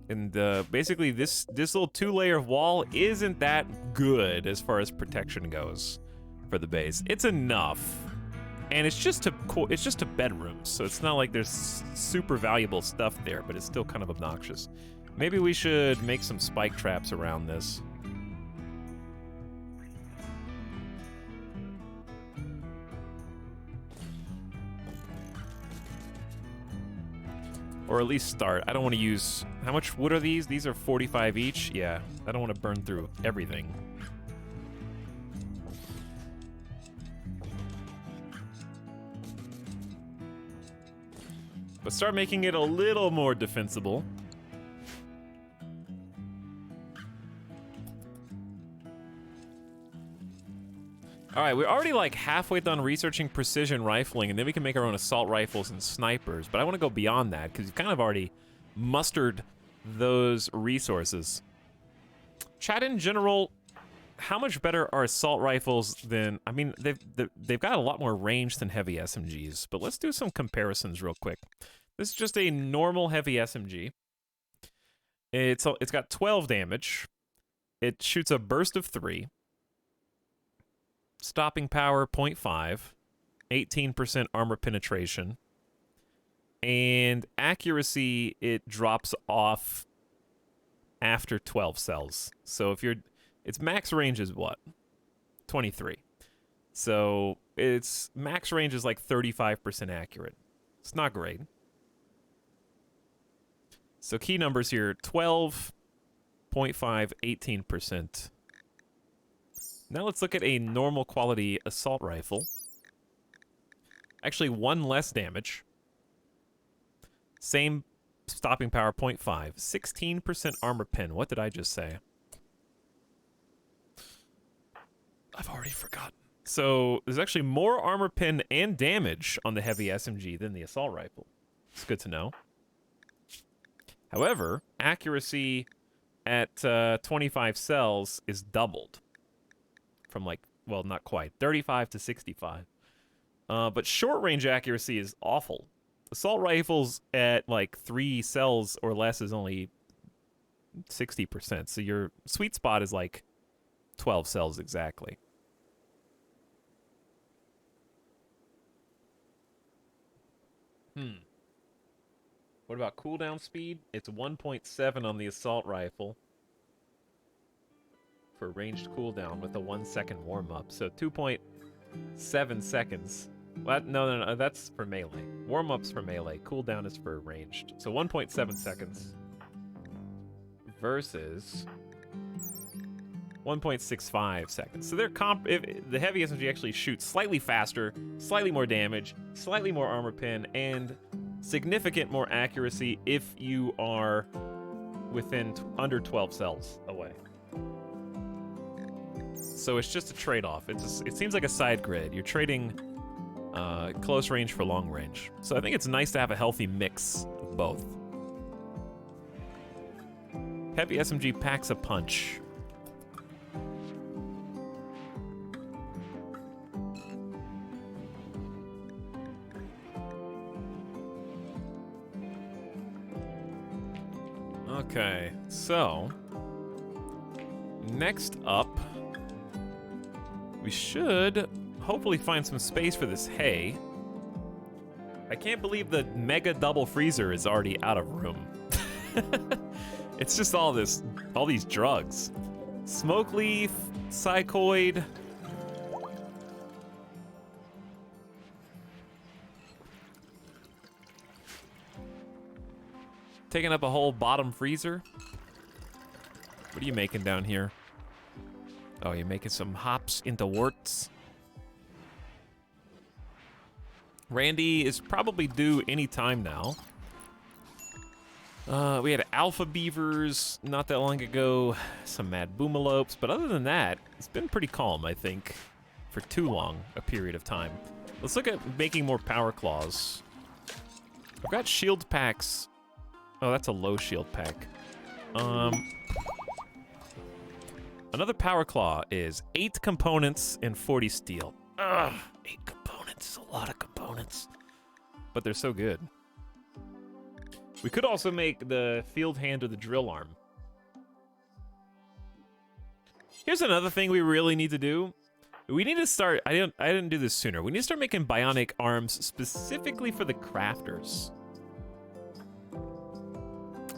And basically this little 2-layer wall isn't that good as far as protection goes for the base. It's enough. And it's just a bedroom, so it's not like there's super valuable stuff there, but it's still kind of obnoxious. Maybe we should make some spike traps around this. Or at least start. I don't want to use... How much wood are these? These are 45 each? Yeah, I don't want to burn through everything. But start making it a little more defensible. Alright, we're already like halfway done researching precision rifling, and then we can make our own assault rifles and snipers. But I want to go beyond that, because you've kind of already mustered those resources. Chat in general, how much better are assault rifles than... I mean, they've got a lot more range than heavy SMGs, but let's do some comparisons real quick. This is just a normal heavy SMG. It's got 12 damage. It shoots a burst of 3. Stopping power 0.5. 18% armor penetration. And accuracy, it drops off after 12 cells. So if you're... Its max range is what? 23. So its max range is like 35% accurate. It's not great. So key numbers here, 12, 0.5, 18%. Now let's look at a normal quality assault rifle. Actually, 1 less damage. Same stopping power, 0.5. 16% armor pen. What did I just say? I've already forgotten. So there's actually more armor pen and damage on the heavy SMG than the assault rifle. It's good to know. However, accuracy at 25 cells is doubled. From like, well, not quite, 35 to 65. But short range accuracy is awful. Assault rifles at like 3 cells or less is only 60%. So your sweet spot is like 12 cells exactly. What about cooldown speed? It's 1.7 on the assault rifle for ranged cooldown with a 1-second warm-up. So 2.7 seconds. What? No, that's for melee. Warm-up's for melee. Cooldown is for ranged. So 1.7 seconds versus 1.65 seconds. So they're the heavy SMG actually shoots slightly faster, slightly more damage, slightly more armor pen, and significant more accuracy if you are within under 12 cells away. So it's just a trade-off. It seems like a side grid. You're trading close range for long range. So I think it's nice to have a healthy mix of both. Heavy SMG packs a punch. Okay, so next up, we should hopefully find some space for this hay. I can't believe the mega double freezer is already out of room. It's just all these drugs. Smoke leaf, psychoid. Taking up a whole bottom freezer. What are you making down here? Oh, you're making some hops into warts. Randy is probably due any time now. We had alpha beavers not that long ago, some mad boomalopes, but other than that, it's been pretty calm, I think, for too long a period of time. Let's look at making more power claws. I've got shield packs. Oh, that's a low shield pack. Another power claw is 8 components and 40 steel. Ugh, 8 components is a lot of components. But they're so good. We could also make the field hand or the drill arm. Here's another thing we really need to do. We need to start, I didn't do this sooner. We need to start making bionic arms specifically for the crafters.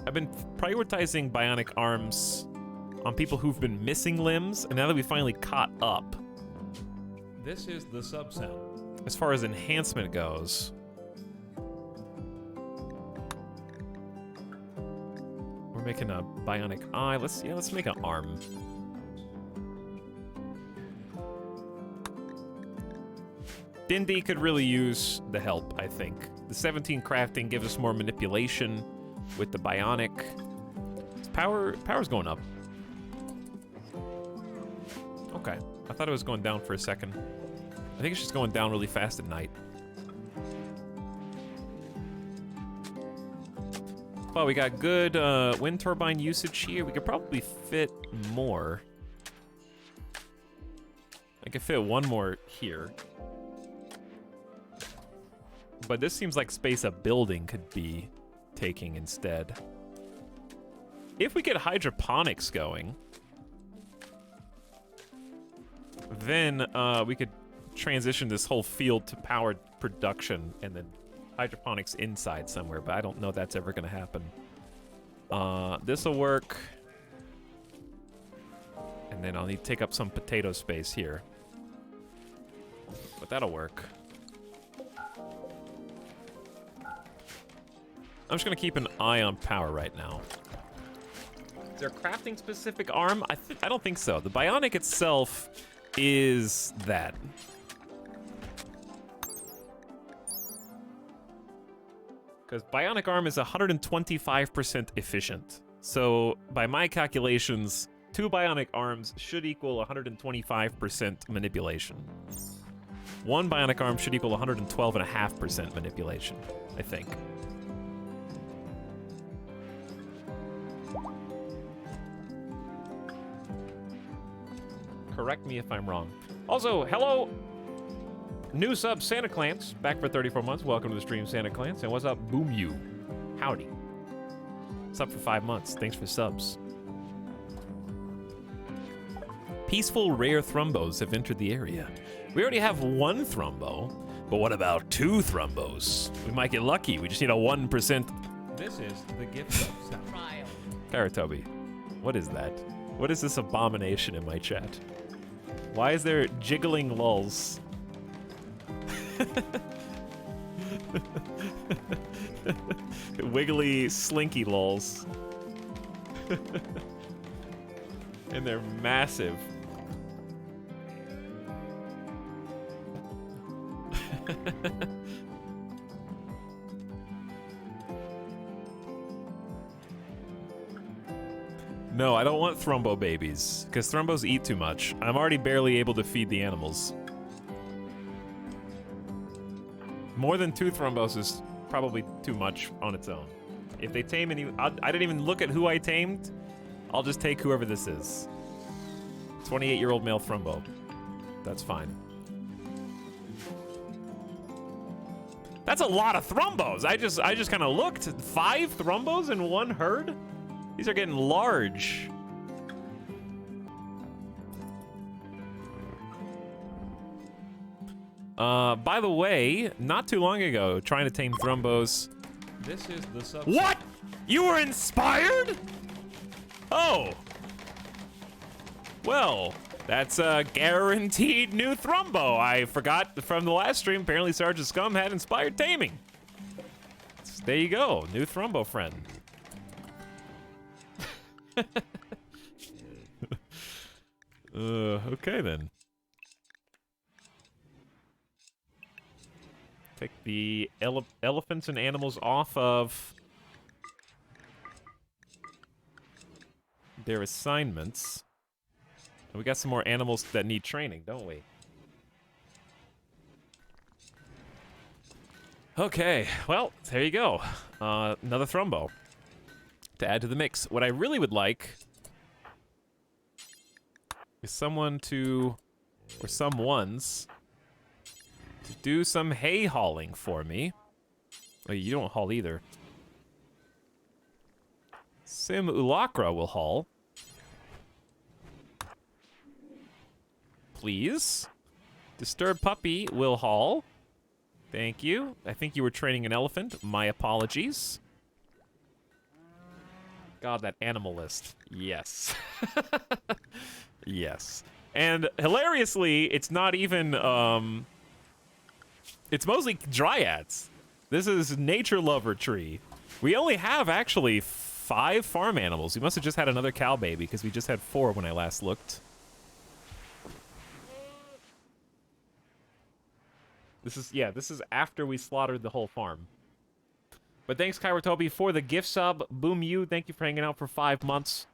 I've been prioritizing bionic arms on people who've been missing limbs, and now that we finally caught up. This is the sub-sound. As far as enhancement goes. We're making a bionic eye. Let's make an arm. Dindy could really use the help, I think. The 17 crafting gives us more manipulation with the bionic. Power's going up. Okay, I thought it was going down for a second. I think it's just going down really fast at night. Well, we got good wind turbine usage here. We could probably fit more. I could fit one more here. But this seems like space a building could be taking instead. If we get hydroponics going, then we could transition this whole field to powered production and then hydroponics inside somewhere, but I don't know that's ever going to happen. This'll work. And then I'll need to take up some potato space here. But that'll work. I'm just gonna keep an eye on power right now. Is there a crafting specific arm? I don't think so. The bionic itself is that. Because bionic arm is 125% efficient. So by my calculations, 2 bionic arms should equal 125% manipulation. 1 bionic arm should equal 112.5% manipulation, I think. Correct me if I'm wrong. Also, hello! New sub, Santa Clans, back for 34 months. Welcome to the stream, Santa Clans. And what's up, Boom You? Howdy. What's up for 5 months? Thanks for subs. Peaceful rare thrumbos have entered the area. We already have 1 thrumbo, but what about 2 thrumbos? We might get lucky. We just need a 1%. This is the gift sub sound. Karatobi, what is that? What is this abomination in my chat? Why is there jiggling lulls? Wiggly, slinky lulls. And they're massive. No, I don't want thrumbo babies, because thrumbos eat too much. I'm already barely able to feed the animals. More than 2 thrumbos is probably too much on its own. If they tame any... I didn't even look at who I tamed. I'll just take whoever this is. 28-year-old male thrumbo. That's fine. That's a lot of thrumbos. I just kind of looked. 5 thrumbos in 1 herd? These are getting large. By the way, not too long ago, trying to tame thrumbos. This is the sub. What? You were inspired? Oh. Well, that's a guaranteed new thrumbo. I forgot from the last stream, apparently Sergeant Scum had inspired taming. There you go, new thrumbo friend. Okay then. Take the elephants and animals off of their assignments. And we got some more animals that need training, don't we? Okay, well, there you go. Another Thrumbo to add to the mix. What I really would like is someone to, or someones, to do some hay hauling for me. Oh, you don't haul either. Sim Ulakra will haul. Please. Disturbed Puppy will haul. Thank you. I think you were training an elephant. My apologies. God, that animal list. Yes. Yes. And hilariously, it's not even, it's mostly dryads. This is Nature Lover Tree. We only have, actually, 5 farm animals. We must have just had another cow baby, because we just had 4 when I last looked. This is after we slaughtered the whole farm. But thanks, Kairotobi, for the gift sub. Boom you, thank you for hanging out for 5 months.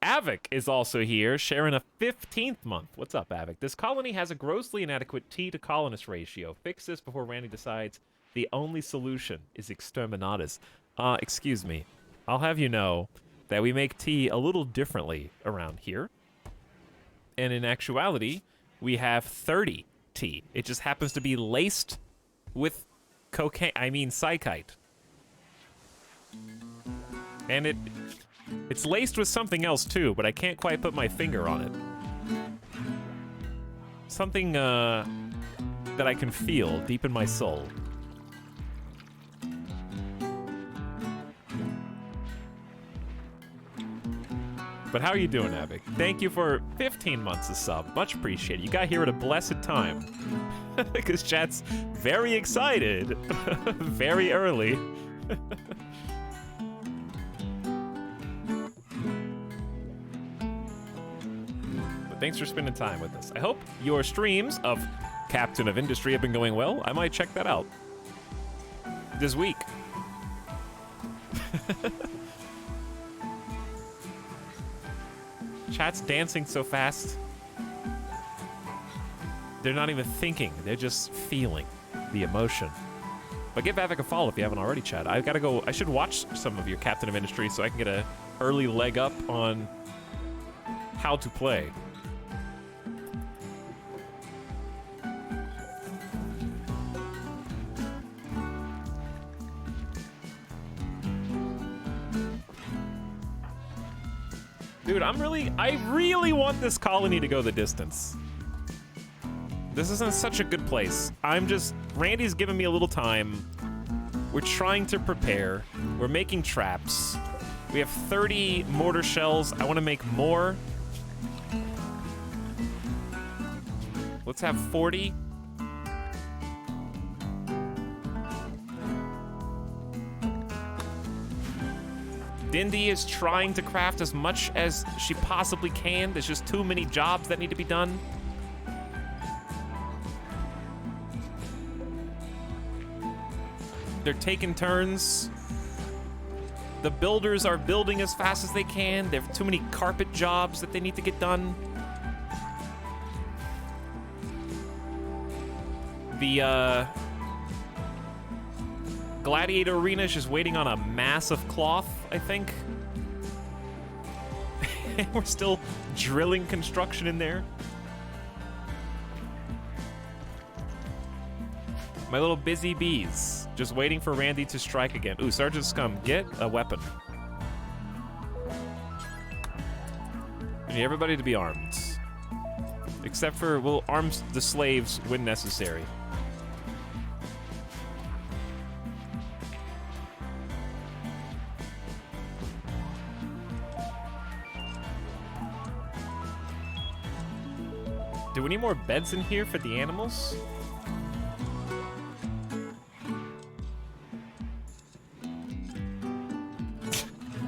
Avic is also here, sharing a 15th month. What's up, Avic? This colony has a grossly inadequate T to colonist ratio. Fix this before Randy decides the only solution is exterminatus. Excuse me. I'll have you know that we make tea a little differently around here. And in actuality, we have 30 tea. It just happens to be laced with cocaine, psychite. And it's laced with something else too, but I can't quite put my finger on it. Something that I can feel deep in my soul. But how are you doing, Avic? Thank you for 15 months of sub. Much appreciated. You got here at a blessed time. Because chat's very excited. Very early. But thanks for spending time with us. I hope your streams of Captain of Industry have been going well. I might check that out this week. Chat's dancing so fast. They're not even thinking. They're just feeling the emotion. But give Avic a follow if you haven't already, chat. I've got to go. I should watch some of your Captain of Industry so I can get an early leg up on how to play. Dude, I really want this colony to go the distance. This isn't such a good place. Randy's giving me a little time. We're trying to prepare. We're making traps. We have 30 mortar shells. I want to make more. Let's have 40. Dindy is trying to craft as much as she possibly can. There's just too many jobs that need to be done. They're taking turns. The builders are building as fast as they can. There are too many carpet jobs that they need to get done. The Gladiator Arena is just waiting on a mass of cloth, I think. We're still drilling construction in there. My little busy bees, just waiting for Randy to strike again. Ooh, Sergeant Scum, get a weapon. I need everybody to be armed. Except for, we'll arm the slaves when necessary. Do we need more beds in here for the animals?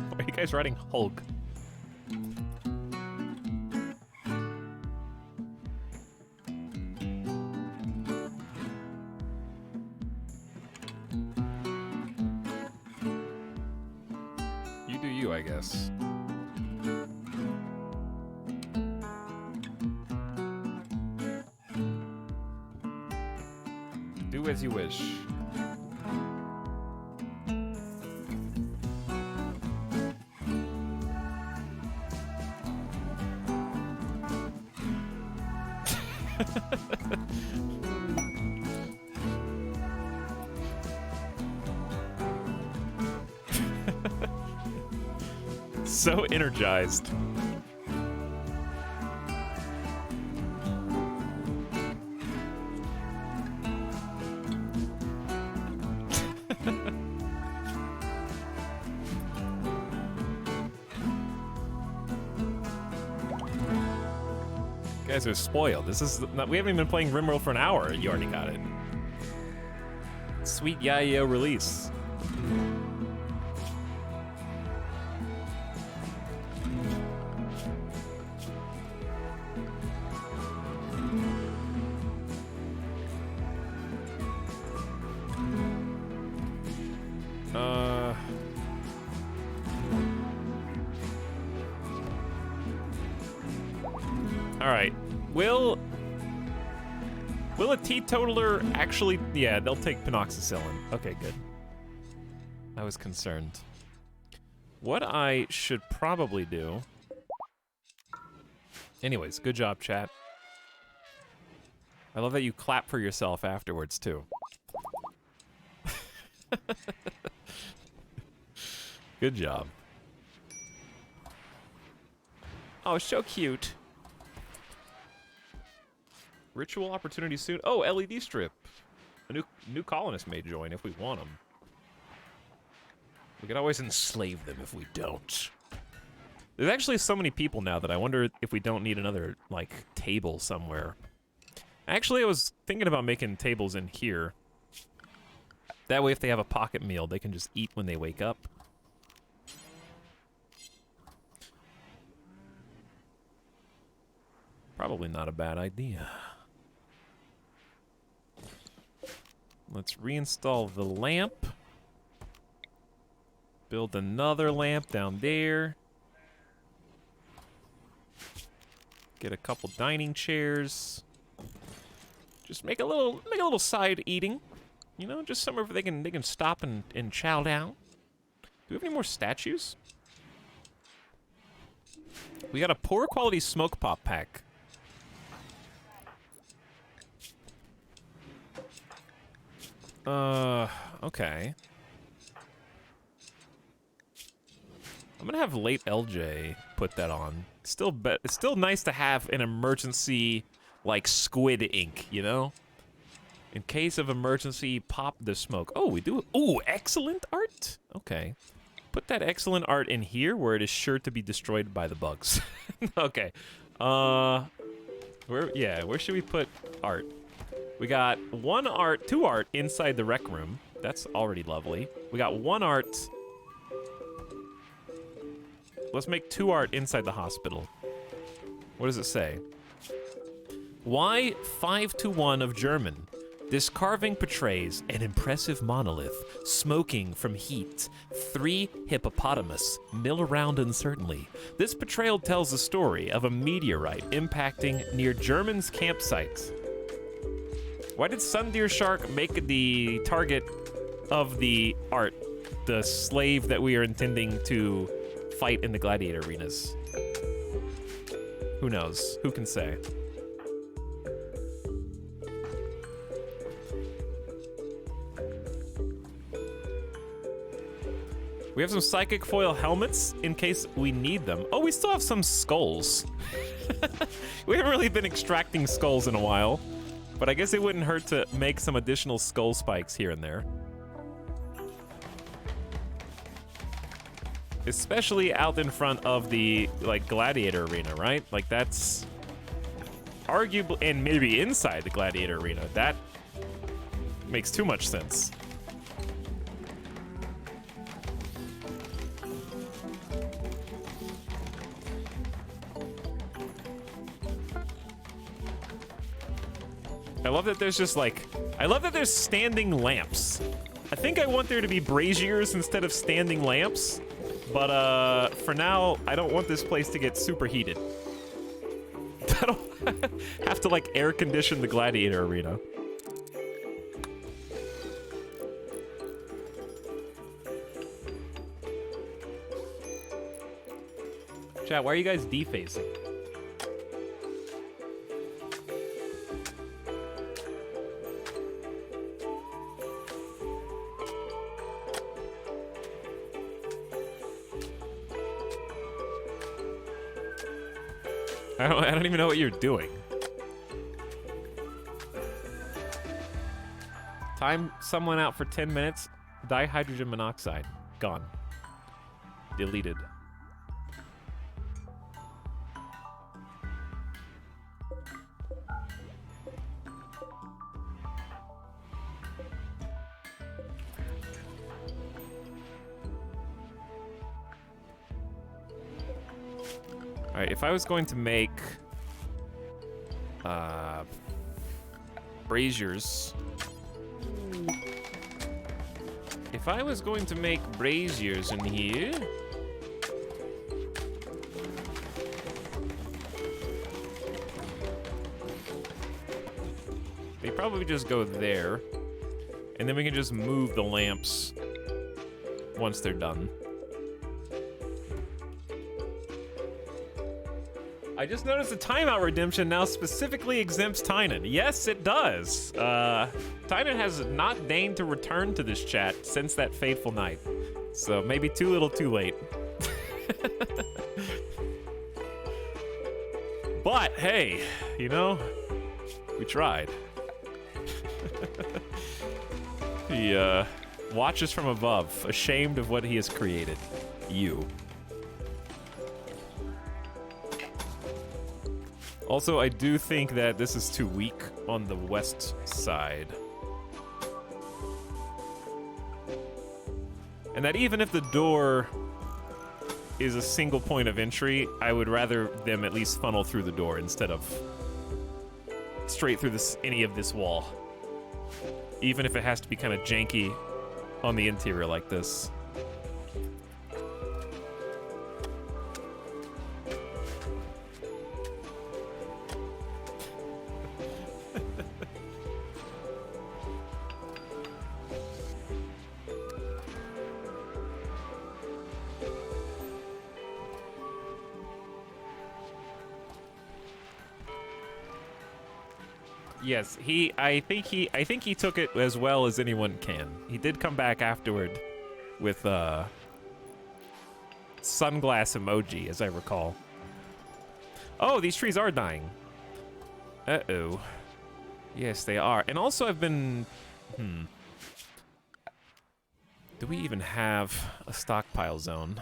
Why are you guys riding Hulk? You do you, I guess. Do as you wish. So energized. You guys are spoiled. This is not, we haven't even been playing RimWorld for an hour. You already got it. Sweet Yayo release. All right. Will a teetotaler actually? Yeah, they'll take penoxycyllin. Okay, good. I was concerned. What I should probably do. Anyways, good job, chat. I love that you clap for yourself afterwards too. Good job. Oh, so cute. Ritual opportunity soon. Oh, LED strip. A new colonist may join if we want them. We could always enslave them if we don't. There's actually so many people now that I wonder if we don't need another, like, table somewhere. Actually, I was thinking about making tables in here. That way, if they have a pocket meal, they can just eat when they wake up. Probably not a bad idea. Let's reinstall the lamp. Build another lamp down there. Get a couple dining chairs. Just make a little side eating. You know, just somewhere where they can stop and chow down. Do we have any more statues? We got a poor quality smoke pop pack. Okay. I'm gonna have late LJ put that on. It's still nice to have an emergency, like, squid ink, you know? In case of emergency, pop the smoke. Oh, we do. Ooh, excellent art? Okay. Put that excellent art in here where it is sure to be destroyed by the bugs. Okay. Where should we put art? We got two art inside the rec room. That's already lovely. We got one art. Let's make two art inside the hospital. What does it say? Why 5-1 of German? This carving portrays an impressive monolith, smoking from heat. 3 hippopotamus mill around uncertainly. This portrayal tells the story of a meteorite impacting near German's campsite. Why did Sundeer Shark make the target of the art the slave that we are intending to fight in the gladiator arenas? Who knows? Who can say? We have some psychic foil helmets in case we need them. Oh, we still have some skulls. We haven't really been extracting skulls in a while, but I guess it wouldn't hurt to make some additional skull spikes here and there. Especially out in front of the, like, gladiator arena, right? Like, that's arguably, and maybe inside the gladiator arena. That makes too much sense. I love that there's just, like, I love that there's standing lamps. I think I want there to be braziers instead of standing lamps. But, for now, I don't want this place to get super heated. I don't have to, like, air condition the gladiator arena. Chat, why are you guys defacing? I don't even know what you're doing. Time someone out for 10 minutes. Dihydrogen monoxide. Gone. Deleted. Alright, if I was going to make braziers. If I was going to make braziers in here, they probably just go there, and then we can just move the lamps once they're done. I just noticed the timeout redemption now specifically exempts Tynan. Yes, it does. Tynan has not deigned to return to this chat since that fateful night. So maybe too little too late. But hey, you know, we tried. He watches from above, ashamed of what he has created. You. Also, I do think that this is too weak on the west side. And that even if the door is a single point of entry, I would rather them at least funnel through the door instead of straight through any of this wall. Even if it has to be kind of janky on the interior like this. Yes, I think he took it as well as anyone can. He did come back afterward with sunglass emoji, as I recall. Oh, these trees are dying. Uh-oh. Yes, they are. And also I've been... Do we even have a stockpile zone?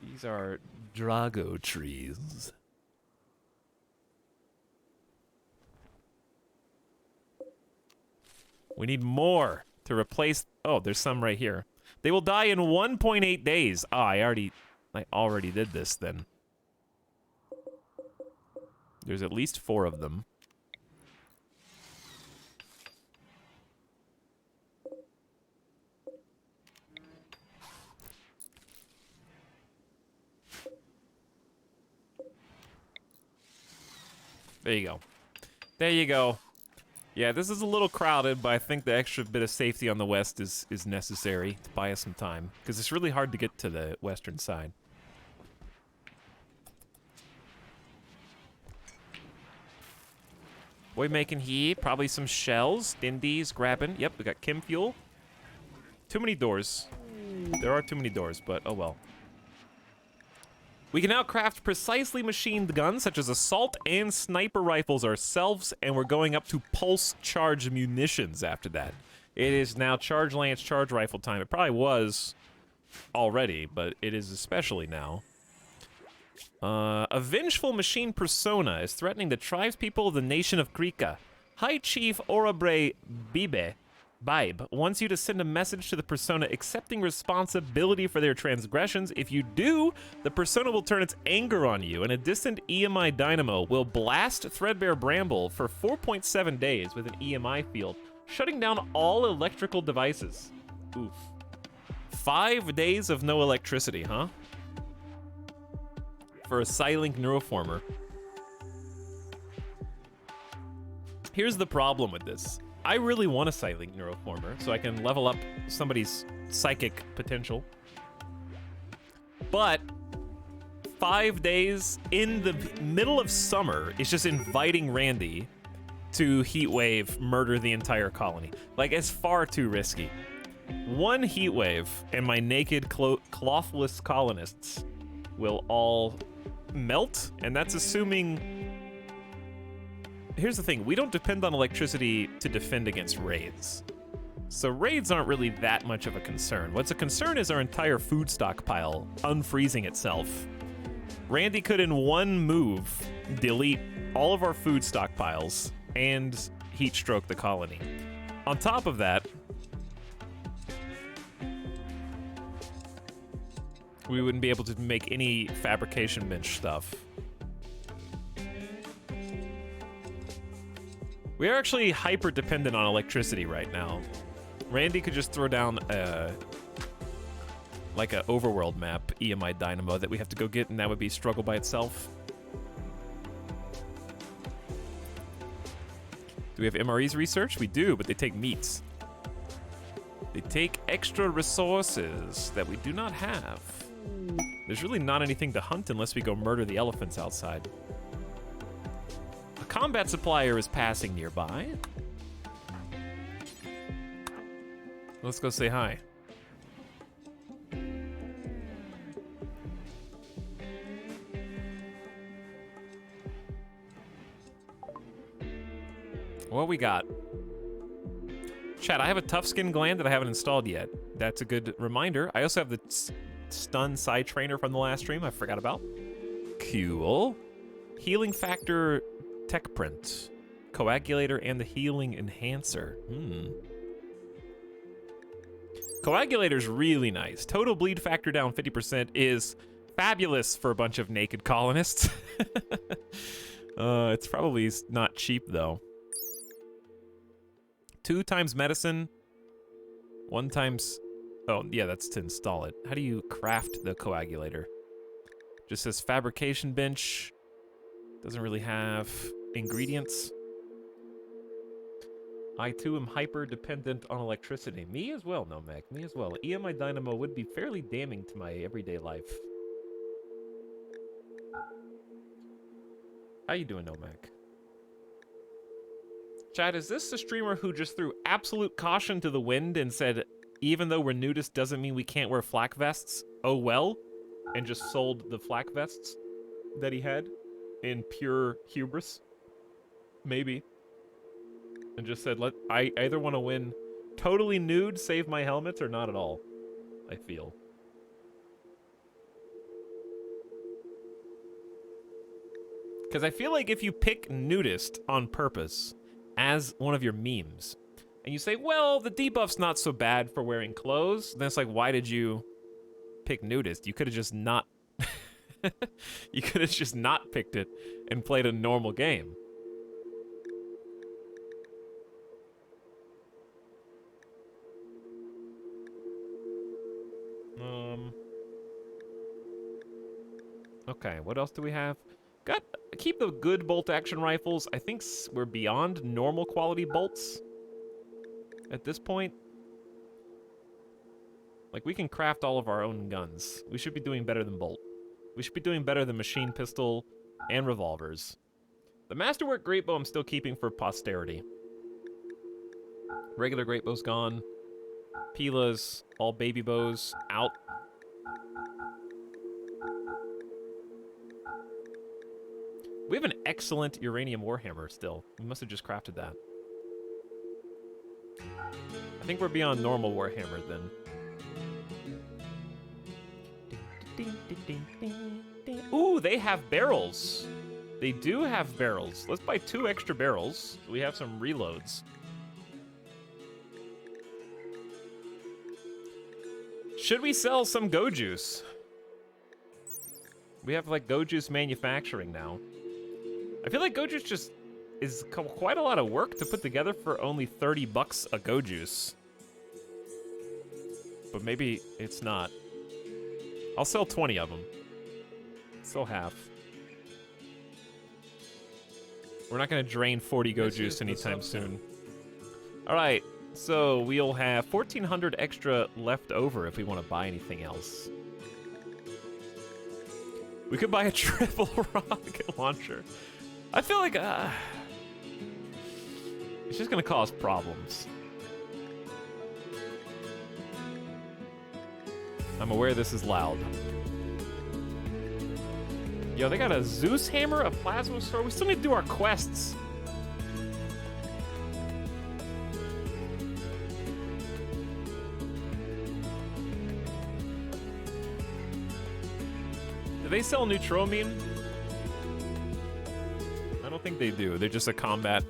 These are Drago trees. We need more to replace... Oh, there's some right here. They will die in 1.8 days. Ah, I already did this then. There's at least 4 of them. There you go. There you go. Yeah, this is a little crowded, but I think the extra bit of safety on the west is necessary to buy us some time, because it's really hard to get to the western side. What are we making here? Probably some shells. Dindy's grabbing. Yep, we got chem fuel. Too many doors. There are too many doors, but oh well. We can now craft precisely machined guns such as assault and sniper rifles ourselves, and we're going up to pulse charge munitions after that. It is now charge lance, charge rifle time. It probably was already, but it is especially now. A vengeful machine persona is threatening the tribespeople of the nation of Krika. High Chief Orabre Bibe wants you to send a message to the persona accepting responsibility for their transgressions. If you do, the persona will turn its anger on you, and a distant EMI dynamo will blast Threadbare Bramble for 4.7 days with an EMI field, shutting down all electrical devices. Oof. 5 days of no electricity, huh? For a Psylink Neuroformer. Here's the problem with this. I really want a Psylink Neuroformer so I can level up somebody's psychic potential. But 5 days in the middle of summer is just inviting Randy to heatwave murder the entire colony. Like, it's far too risky. One heat wave, and my naked clothless colonists will all melt, and that's assuming... Here's the thing, we don't depend on electricity to defend against raids. So raids aren't really that much of a concern. What's a concern is our entire food stockpile unfreezing itself. Randy could in one move delete all of our food stockpiles and heat stroke the colony. On top of that, we wouldn't be able to make any fabrication bench stuff. We are actually hyper dependent on electricity right now. Randy could just throw down like a overworld map, EMI Dynamo, that we have to go get, and that would be struggle by itself. Do we have MREs research? We do, but they take meats. They take extra resources that we do not have. There's really not anything to hunt unless we go murder the elephants outside. A combat supplier is passing nearby. Let's go say hi. What we got? Chat, I have a tough skin gland that I haven't installed yet. That's a good reminder. I also have the stun side trainer from the last stream I forgot about. Cool. Healing factor tech print. Coagulator and the healing enhancer. Coagulator's really nice. Total bleed factor down 50% is fabulous for a bunch of naked colonists. It's probably not cheap though. 2 times medicine, 1 times... Oh, yeah, that's to install it. How do you craft the coagulator? Just says fabrication bench. Doesn't really have ingredients. I, too, am hyper-dependent on electricity. Me as well, Nomac. Me as well. EMI Dynamo would be fairly damning to my everyday life. How you doing, Nomac? Chad, is this the streamer who just threw absolute caution to the wind and said, even though we're nudists doesn't mean we can't wear flak vests? Oh well? And just sold the flak vests that he had in pure hubris? Maybe. And just said, I either want to win totally nude, save my helmets, or not at all. I feel. Because I feel like if you pick nudist on purpose as one of your memes, and you say, well, the debuff's not so bad for wearing clothes, then it's like, why did you pick nudist? You could have just not... you could have just not picked it and played a normal game. Okay, what else do we have? Keep the good bolt action rifles. I think we're beyond normal quality bolts at this point. Like, we can craft all of our own guns. We should be doing better than bolt. We should be doing better than machine pistol and revolvers. The Masterwork Great Bow I'm still keeping for posterity. Regular Great Bow's gone. Pila's, all baby bows, out. We have an excellent uranium warhammer still. We must have just crafted that. I think we're beyond normal warhammer then. Ooh, they have barrels. They do have barrels. Let's buy 2 extra barrels. So we have some reloads. Should we sell some Go Juice? We have like Go Juice manufacturing now. I feel like Go Juice just is quite a lot of work to put together for only 30 bucks a Go Juice. But maybe it's not. I'll sell 20 of them. Still half. We're not going to drain 40 Go Juice anytime soon. All right, so we'll have 1,400 extra left over if we want to buy anything else. We could buy a triple rocket launcher. I feel like it's just going to cause problems. I'm aware this is loud. Yo, they got a Zeus hammer, a plasma sword. We still need to do our quests. Do they sell Neutромine? I don't think they do. They're just a combat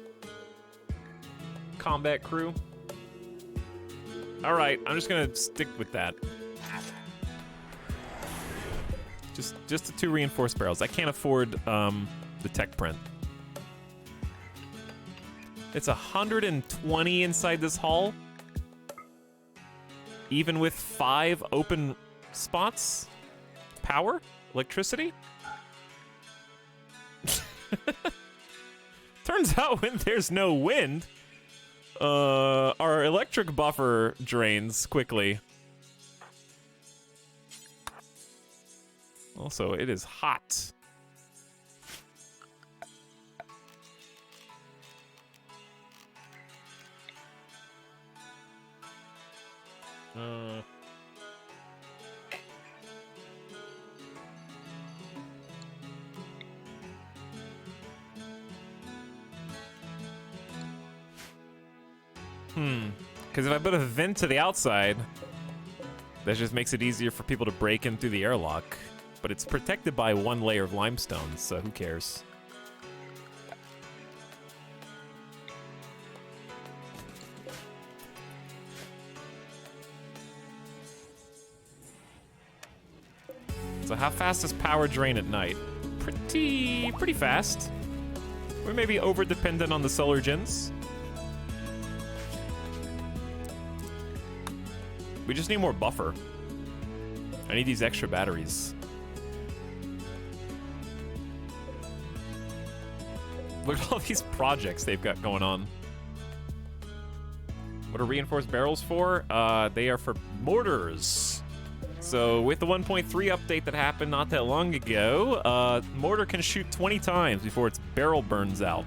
crew. All right, I'm just gonna stick with that. Just the 2 reinforced barrels. I can't afford the tech print. It's 120 inside this hall, even with 5 open spots. Power, electricity. Turns out when there's no wind, our electric buffer drains quickly. Also, it is hot. Because if I put a vent to the outside, that just makes it easier for people to break in through the airlock. But it's protected by 1 layer of limestone, so who cares? So how fast does power drain at night? Pretty fast. We may be over-dependent on the solar gens. We just need more buffer. I need these extra batteries. Look at all these projects they've got going on. What are reinforced barrels for? They are for mortars. So with the 1.3 update that happened not that long ago, mortar can shoot 20 times before its barrel burns out.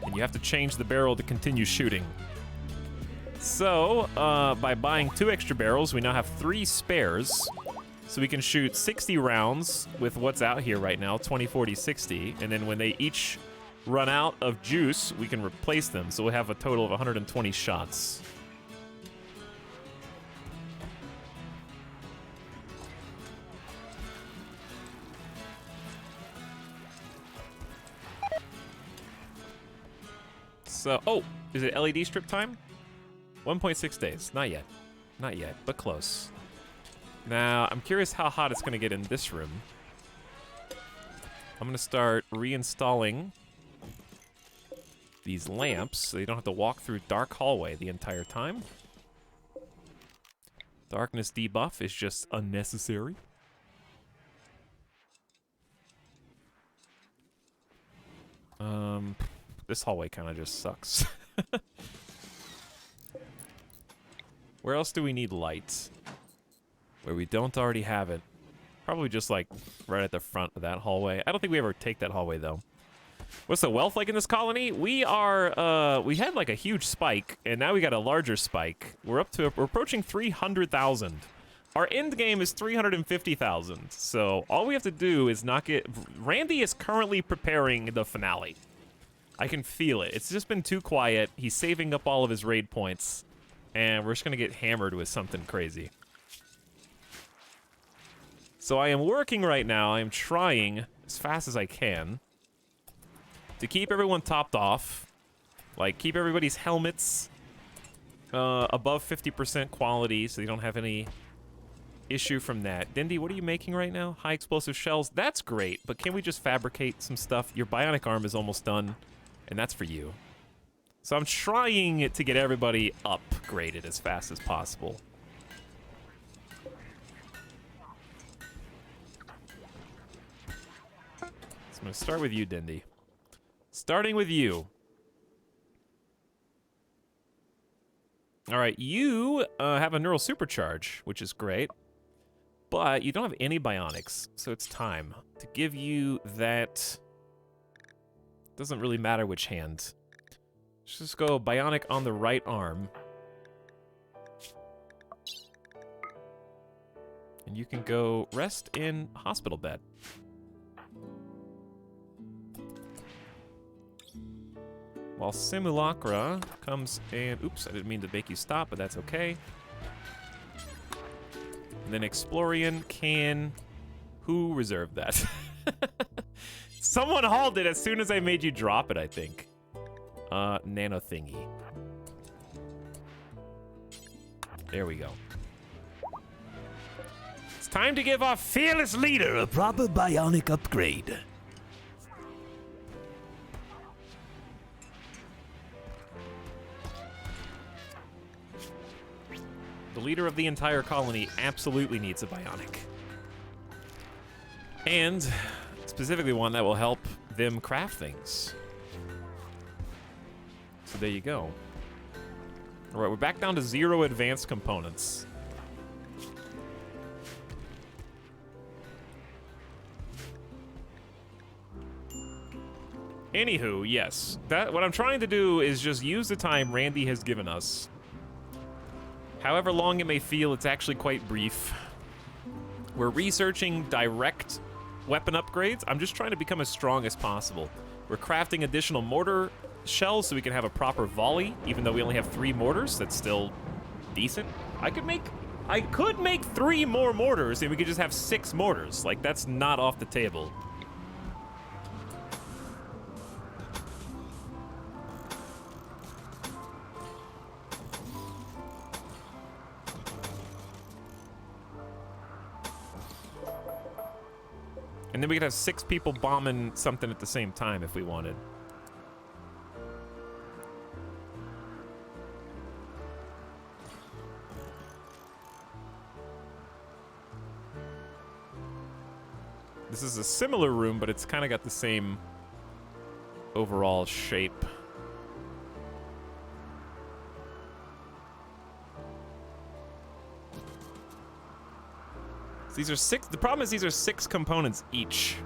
And you have to change the barrel to continue shooting. So, by buying 2 extra barrels, we now have 3 spares. So we can shoot 60 rounds with what's out here right now, 20, 40, 60. And then when they each run out of juice, we can replace them. So we'll have a total of 120 shots. So, oh, is it LED strip time? 1.6 days. Not yet. Not yet, but close. Now, I'm curious how hot it's going to get in this room. I'm going to start reinstalling these lamps so you don't have to walk through dark hallway the entire time. Darkness debuff is just unnecessary. This hallway kind of just sucks. Where else do we need light? Where we don't already have it. Probably just like right at the front of that hallway. I don't think we ever take that hallway though. What's the wealth like in this colony? We had like a huge spike, and now we got a larger spike. We're approaching 300,000. Our end game is 350,000. So all we have to do is not get. Randy is currently preparing the finale. I can feel it. It's just been too quiet. He's saving up all of his raid points, and we're just gonna get hammered with something crazy. So I am working right now. I am trying as fast as I can to keep everyone topped off. Like, keep everybody's helmets above 50% quality so you don't have any issue from that. Dindy, what are you making right now? High explosive shells. That's great, but can we just fabricate some stuff? Your bionic arm is almost done, and that's for you. So I'm trying to get everybody upgraded as fast as possible. So I'm going to start with you, Dindy. Starting with you. All right, you have a neural supercharge, which is great, but you don't have any bionics, so it's time to give you that. Doesn't really matter which hand. Let's just go bionic on the right arm. And you can go rest in hospital bed. While Simulacra comes and... Oops, I didn't mean to make you stop, but that's okay. And then Explorian can... Who reserved that? Someone hauled it as soon as I made you drop it, I think. Nano thingy. There we go. It's time to give our fearless leader a proper bionic upgrade. The leader of the entire colony absolutely needs a bionic. And specifically one that will help them craft things. So there you go. All right, we're back down to 0 advanced components. Anywho, yes. What I'm trying to do is just use the time Randy has given us. However long it may feel, it's actually quite brief. We're researching direct weapon upgrades. I'm just trying to become as strong as possible. We're crafting additional mortar shells so we can have a proper volley, even though we only have 3 mortars. That's still decent. I could make 3 more mortars and we could just have 6 mortars. Like, that's not off the table. And then we could have 6 people bombing something at the same time if we wanted. This is a similar room, but it's kind of got the same overall shape. These are 6. The problem is these are 6 components each.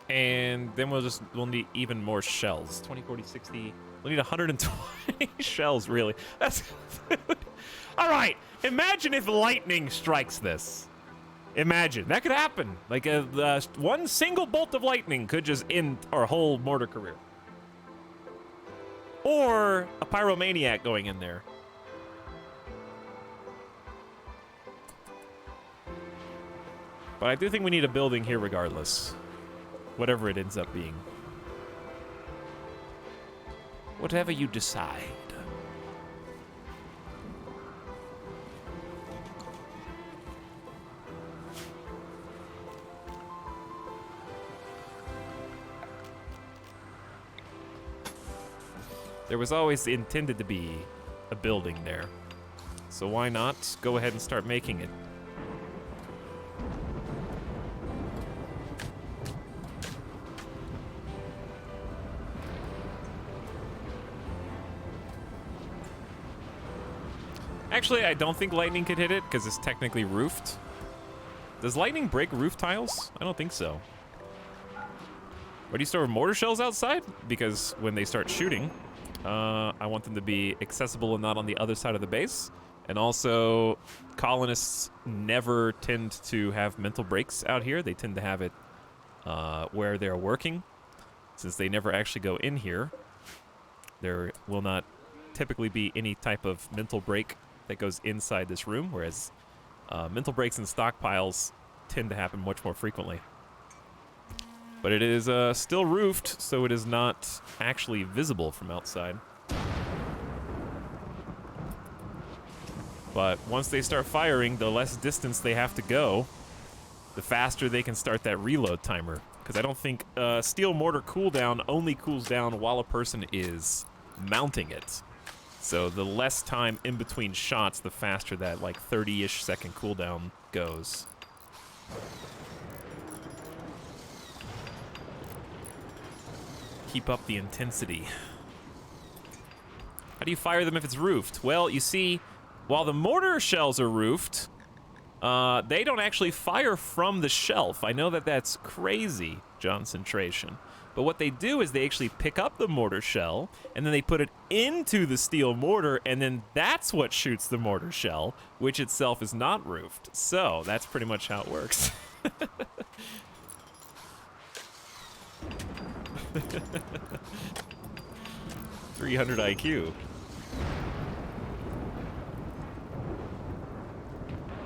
And then we'll need even more shells. 20, 40, 60. We'll need 120 shells, really. That's... All right. Imagine if lightning strikes this. Imagine. That could happen. Like, one single bolt of lightning could just end our whole mortar career. Or a pyromaniac going in there. But I do think we need a building here regardless. Whatever it ends up being. Whatever you decide. There was always intended to be a building there. So why not go ahead and start making it? Actually, I don't think lightning could hit it because it's technically roofed. Does lightning break roof tiles? I don't think so. Why do you store mortar shells outside? Because when they start shooting, I want them to be accessible and not on the other side of the base. And also, colonists never tend to have mental breaks out here. They tend to have it where they're working. Since they never actually go in here, there will not typically be any type of mental break that goes inside this room, whereas mental breaks and stockpiles tend to happen much more frequently. But it is still roofed, so it is not actually visible from outside. But once they start firing, the less distance they have to go, the faster they can start that reload timer. Because I don't think steel mortar cooldown only cools down while a person is mounting it. So the less time in between shots, the faster that like 30-ish second cooldown goes. Keep up the intensity. How do you fire them if it's roofed? Well, you see, while the mortar shells are roofed, they don't actually fire from the shelf. I know that that's crazy. concentration. But what they do is they actually pick up the mortar shell, and then they put it into the steel mortar, and then that's what shoots the mortar shell, which itself is not roofed. So that's pretty much how it works. 300 IQ.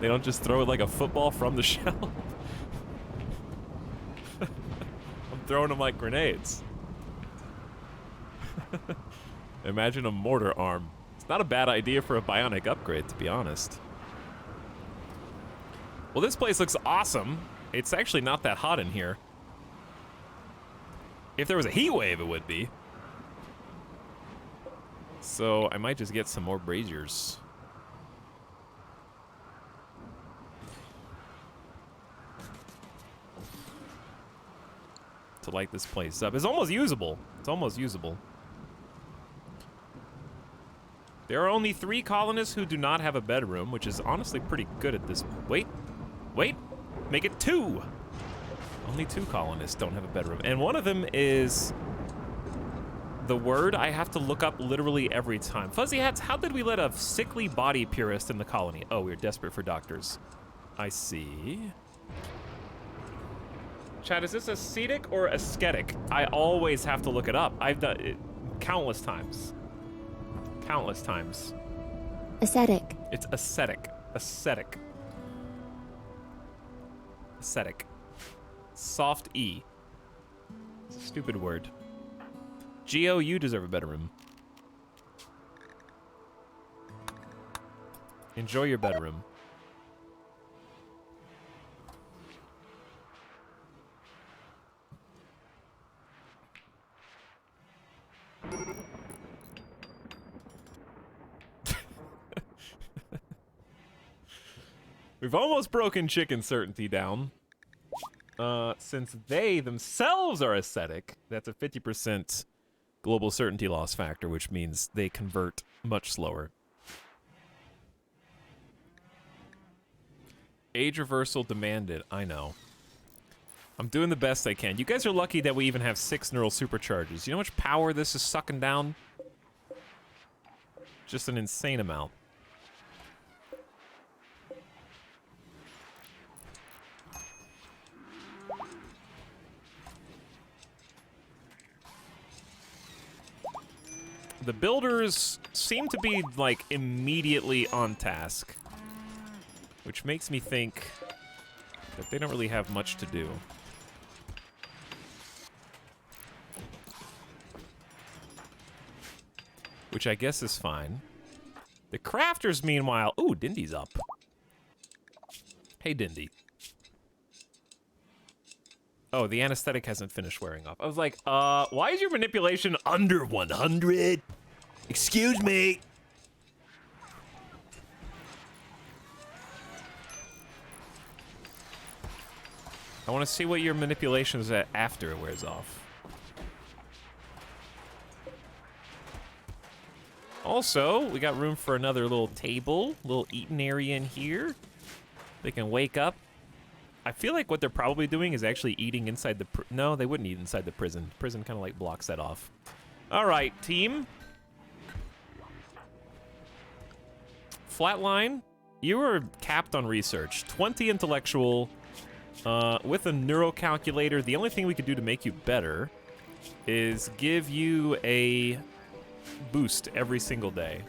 They don't just throw it like a football from the shell. I'm throwing them like grenades. Imagine a mortar arm. It's not a bad idea for a bionic upgrade, to be honest. Well, this place looks awesome. It's actually not that hot in here. If there was a heat wave, it would be. So I might just get some more braziers. To light this place up. It's almost usable. It's almost usable. There are only 3 colonists who do not have a bedroom, which is honestly pretty good at this. Wait. Make it 2. Only 2 colonists don't have a bedroom. And one of them is the word I have to look up literally every time. Fuzzy Hats, how did we let a sickly body purist in the colony? Oh, we're desperate for doctors. I see. Chad, is this ascetic or ascetic? I always have to look it up. I've done it countless times. Countless times. Ascetic. It's ascetic. Ascetic. Ascetic. Soft E. It's a stupid word. Geo, you deserve a better room. Enjoy your bedroom. We've almost broken chicken certainty down. Since they themselves are ascetic, that's a 50% global certainty loss factor, which means they convert much slower. Age reversal demanded. I know. I'm doing the best I can. You guys are lucky that we even have 6 neural supercharges. You know how much power this is sucking down? Just an insane amount. The builders seem to be, like, immediately on task. Which makes me think that they don't really have much to do. Which I guess is fine. The crafters, meanwhile... Ooh, Dindy's up. Hey, Dindy. Oh, the anesthetic hasn't finished wearing off. I was like, why is your manipulation under 100? Excuse me. I want to see what your manipulation is at after it wears off. Also, we got room for another little table, little eating area in here. They can wake up. I feel like what they're probably doing is actually eating inside the no, they wouldn't eat inside the prison. Prison kind of like blocks that off. All right, team. Flatline, you are capped on research. 20 intellectual. With a neural calculator, the only thing we could do to make you better is give you a boost every single day.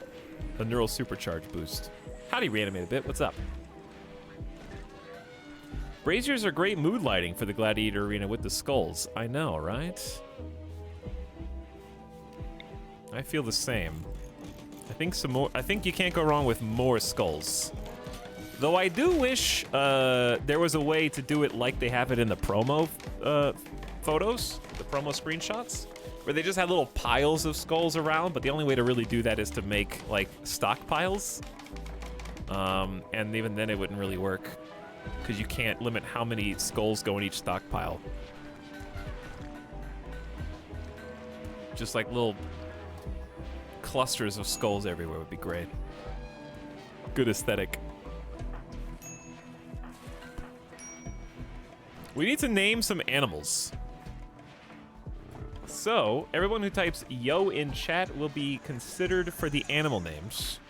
A neural supercharge boost. Howdy, Reanimate a Bit. What's up? Braziers are great mood lighting for the Gladiator Arena with the skulls. I know, right? I feel the same. I think you can't go wrong with more skulls. Though I do wish there was a way to do it like they have it in the promo photos, the promo screenshots, where they just had little piles of skulls around, but the only way to really do that is to make, like, stockpiles. And even then it wouldn't really work, because you can't limit how many skulls go in each stockpile. Just like little clusters of skulls everywhere would be great. Good aesthetic. We need to name some animals. So, everyone who types yo in chat will be considered for the animal names.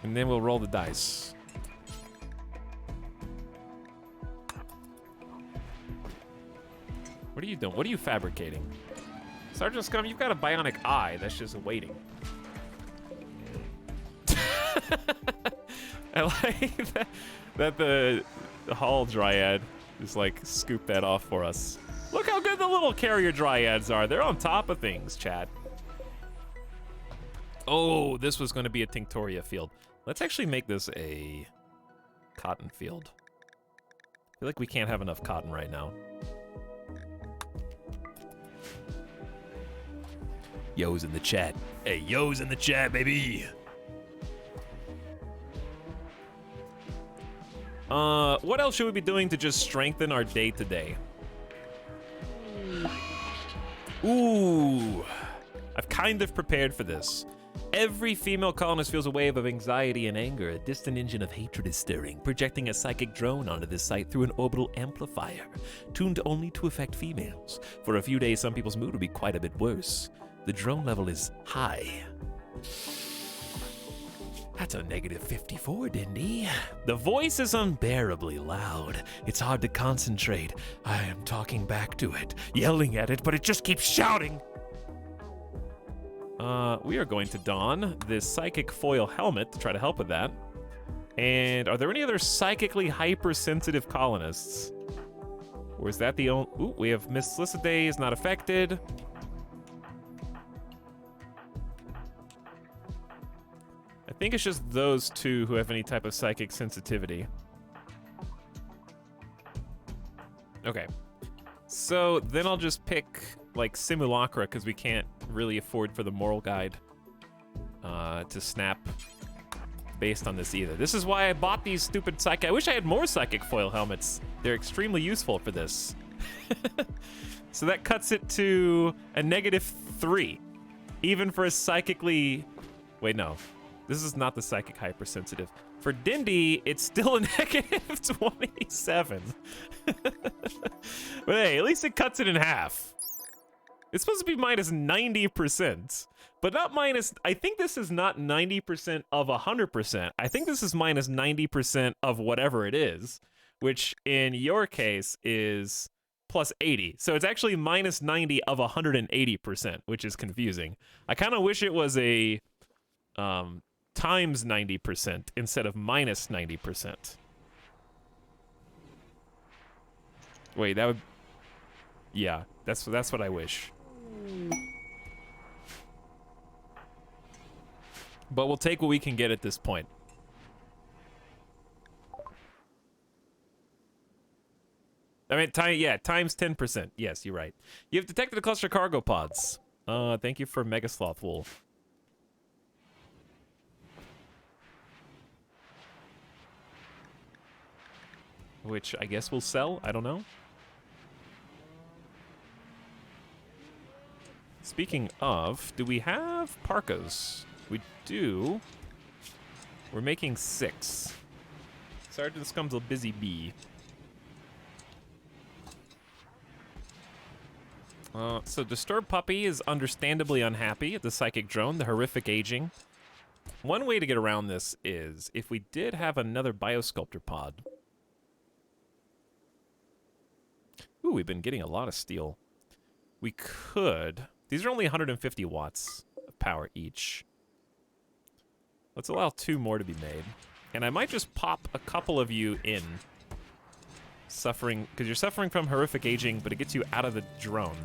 And then we'll roll the dice. What are you doing? What are you fabricating? Sergeant Scum, you've got a bionic eye that's just waiting. I like that the Hall Dryad just like scooped that off for us. Look how good the little carrier Dryads are. They're on top of things, chat. Oh, this was going to be a Tinctoria field. Let's actually make this a cotton field. I feel like we can't have enough cotton right now. Yo's in the chat. Hey, yo's in the chat, baby. What else should we be doing to just strengthen our day-to-day? Ooh, I've kind of prepared for this. Every female colonist feels a wave of anxiety and anger. A distant engine of hatred is stirring, projecting a psychic drone onto this site through an orbital amplifier, tuned only to affect females. For a few days, some people's mood will be quite a bit worse. The drone level is high. That's a negative 54, Dindy. The voice is unbearably loud. It's hard to concentrate. I am talking back to it, yelling at it, but it just keeps shouting. We are going to don this psychic foil helmet to try to help with that. And are there any other psychically hypersensitive colonists? Or is that the only... Ooh, we have Miss Slissiday is not affected. I think it's just those two who have any type of psychic sensitivity. Okay. So then I'll just pick, like, Simulacra, because we can't really afford for the moral guide to snap based on this either. This is why I bought these stupid psychic... I wish I had more psychic foil helmets. They're extremely useful for this. So that cuts it to a -3. Even for a psychically... Wait, no. This is not the psychic hypersensitive. For Dindy, it's still a -27. But hey, at least it cuts it in half. It's supposed to be minus 90%, but not minus... I think this is not 90% of 100%. I think this is minus 90% of whatever it is, which in your case is plus 80. So it's actually minus 90 of 180%, which is confusing. I kind of wish it was a... times 90% instead of minus 90%. Wait, that would... Yeah, that's what I wish. But we'll take what we can get at this point. I mean, times 10%. Yes, you're right. You have detected a cluster of cargo pods. Thank you for Mega Sloth Wool. Which I guess we'll sell. I don't know. Speaking of, do we have parkas? We do. We're making 6. Sergeant Scum's a busy bee. So Disturbed Puppy is understandably unhappy at the psychic drone, the horrific aging. One way to get around this is if we did have another Biosculptor pod. Ooh, we've been getting a lot of steel. We could... These are only 150 watts of power each. Let's allow 2 more to be made. And I might just pop a couple of you in. Suffering... Because you're suffering from horrific aging, but it gets you out of the drone.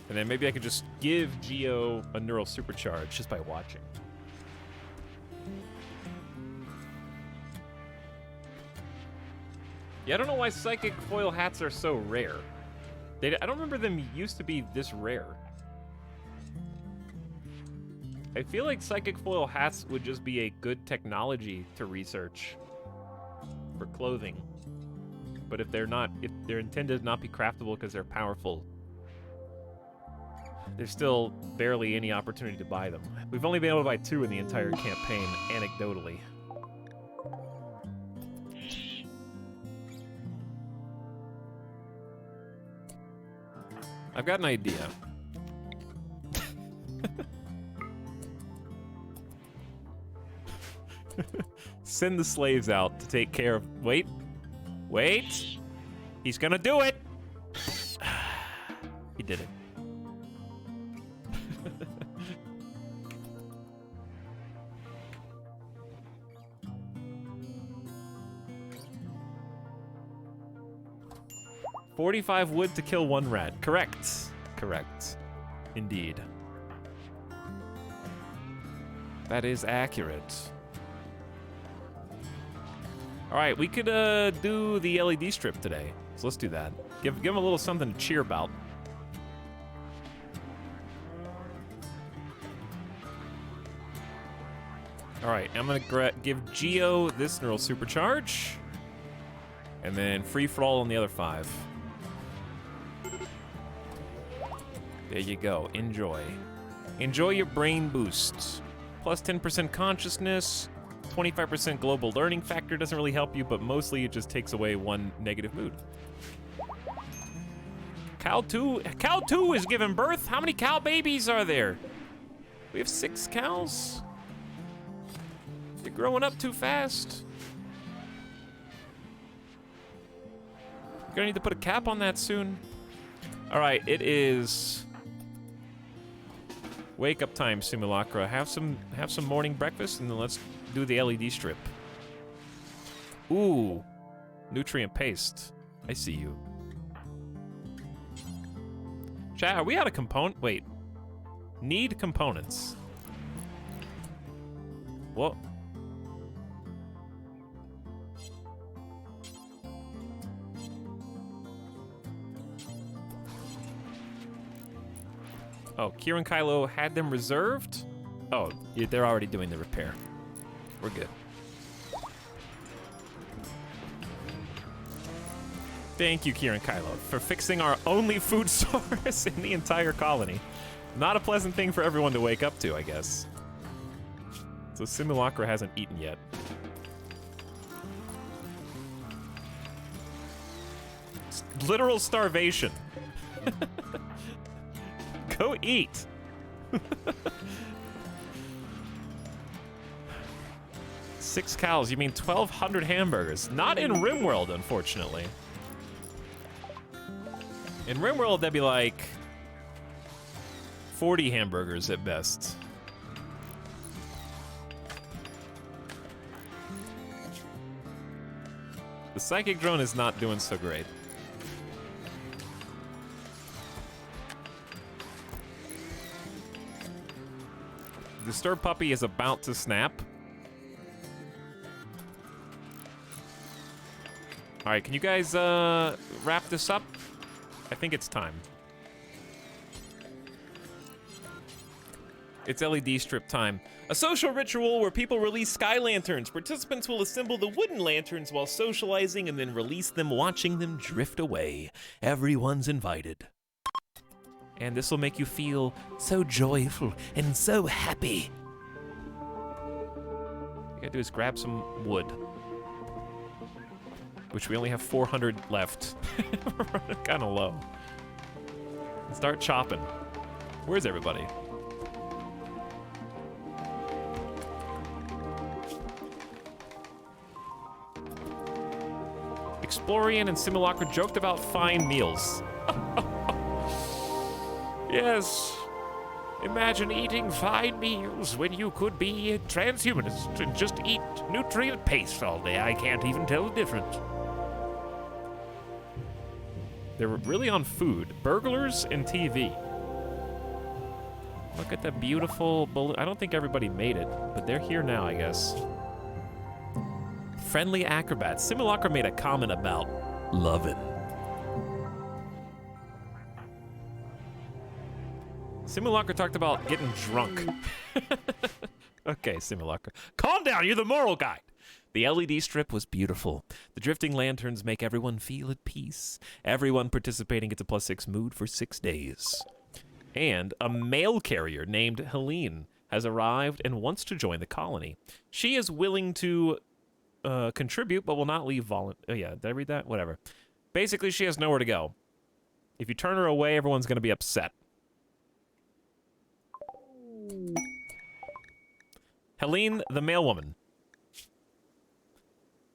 And then maybe I could just give Geo a neural supercharge just by watching. Yeah, I don't know why psychic foil hats are so rare. I don't remember them used to be this rare. I feel like psychic foil hats would just be a good technology to research for clothing. But if they're not, if they're intended to not be craftable because they're powerful, there's still barely any opportunity to buy them. We've only been able to buy 2 in the entire campaign, anecdotally. I've got an idea. Send the slaves out to take care of... Wait. Wait. He's gonna do it. He did it. $45 wood to kill 1 rat. Correct. Correct. Indeed. That is accurate. All right, we could do the LED strip today. So let's do that. Give him a little something to cheer about. All right, I'm gonna give Geo this neural supercharge, and then free for all on the other 5. There you go. Enjoy. Enjoy your brain boosts. Plus 10% consciousness. 25% global learning factor doesn't really help you, but mostly it just takes away 1 negative mood. Cow 2 is giving birth. How many cow babies are there? We have 6 cows. You're growing up too fast. You're gonna need to put a cap on that soon. All right, it is wake up time, Simulacra. Have some morning breakfast, and then let's do the LED strip. Ooh, nutrient paste. I see you. Chat, are we out of component? Wait. Need components. What? Oh, Kieran Kylo had them reserved? Oh, yeah, they're already doing the repair. We're good. Thank you, Kieran Kylo, for fixing our only food source in the entire colony. Not a pleasant thing for everyone to wake up to, I guess. So Simulacra hasn't eaten yet. Literal starvation. Go eat. 6 cows, you mean 1,200 hamburgers. Not in RimWorld, unfortunately. In RimWorld, that'd be like 40 hamburgers at best. The psychic drone is not doing so great. The stir puppy is about to snap. All right, can you guys wrap this up? I think it's time. It's LED strip time. A social ritual where people release sky lanterns. Participants will assemble the wooden lanterns while socializing and then release them, watching them drift away. Everyone's invited. And this will make you feel so joyful and so happy. All you gotta do is grab some wood. Which we only have 400 left. We're running kind of low. Start chopping. Where's everybody? Explorian and Simulacra joked about fine meals. Yes. Imagine eating fine meals when you could be a transhumanist and just eat nutrient paste all day. I can't even tell the difference. They're really on food. Burglars and TV. Look at the beautiful balloon. I don't think everybody made it, but they're here now, I guess. Friendly acrobats. Simulacra made a comment about loving. Simulacra talked about getting drunk. Okay, Simulacra. Calm down, you're the moral guide. The LED strip was beautiful. The drifting lanterns make everyone feel at peace. Everyone participating gets a +6 mood for 6 days. And a mail carrier named Helene has arrived and wants to join the colony. She is willing to contribute, but will not leave Oh yeah, did I read that? Whatever. Basically, she has nowhere to go. If you turn her away, everyone's going to be upset. Helene, the mailwoman,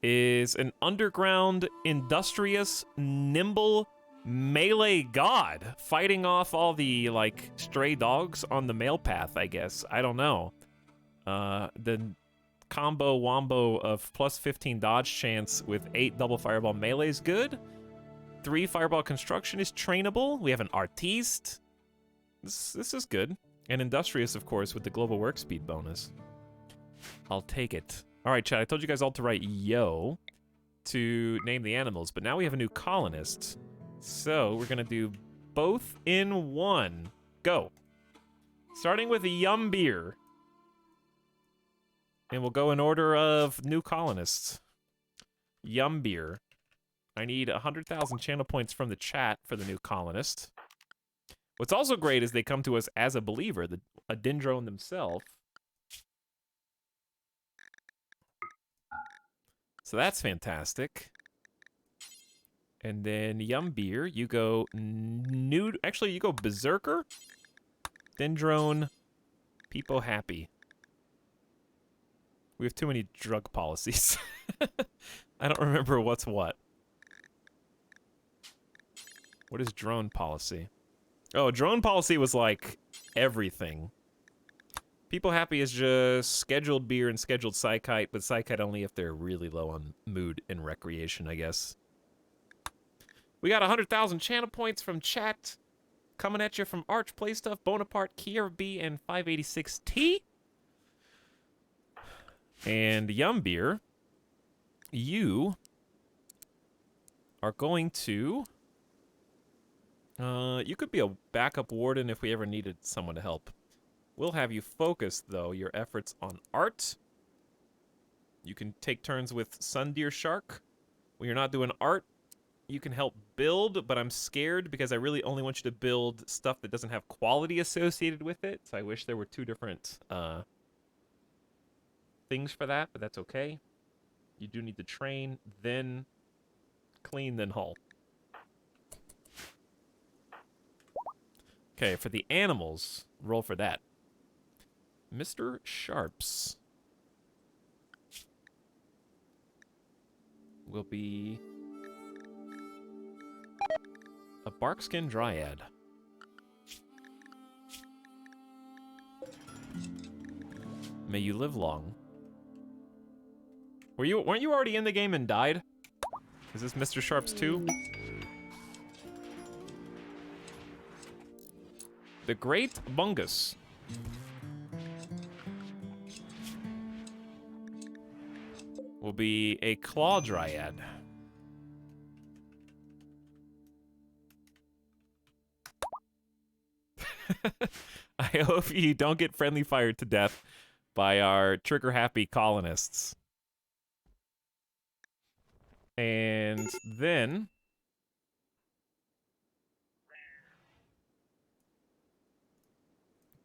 is an underground, industrious, nimble melee god, fighting off all the, like, stray dogs on the mail path, I guess. I don't know. The combo wombo of plus 15 dodge chance with 8 double fireball melee is good. 3 fireball construction is trainable. We have an artiste. This is good. And industrious, of course, with the global work speed bonus. I'll take it. All right, chat, I told you guys all to write yo to name the animals, but now we have a new colonist. So we're going to do both in one. Go. Starting with Yum Beer. And we'll go in order of new colonists. Yum Beer. I need 100,000 channel points from the chat for the new colonist. What's also great is they come to us as a believer, a Dendrone themselves. So that's fantastic. And then Yum Beer, you go nude. Actually, you go Berserker, Dendrone, Peepo Happy. We have too many drug policies. I don't remember what's what. What is drone policy? Oh, drone policy was like everything. Peepo Happy is just scheduled beer and scheduled Psykite, but Psykite only if they're really low on mood and recreation, I guess. We got 100,000 channel points from chat. Coming at you from Arch Playstuff, Bonaparte, Kier B, and 586T. And Yum Beer, you are going to... you could be a backup warden if we ever needed someone to help. We'll have you focus, though, your efforts on art. You can take turns with Sundeer Shark. When you're not doing art, you can help build, but I'm scared because I really only want you to build stuff that doesn't have quality associated with it. So I wish there were 2 different things for that, but that's okay. You do need to train, then clean, then haul. Okay, for the animals, roll for that. Mr. Sharps will be a barkskin dryad. May you live long. Weren't you already in the game and died? Is this Mr. Sharps 2? The Great Bungus. Will be a claw dryad. I hope you don't get friendly fired to death by our trigger-happy colonists. And then...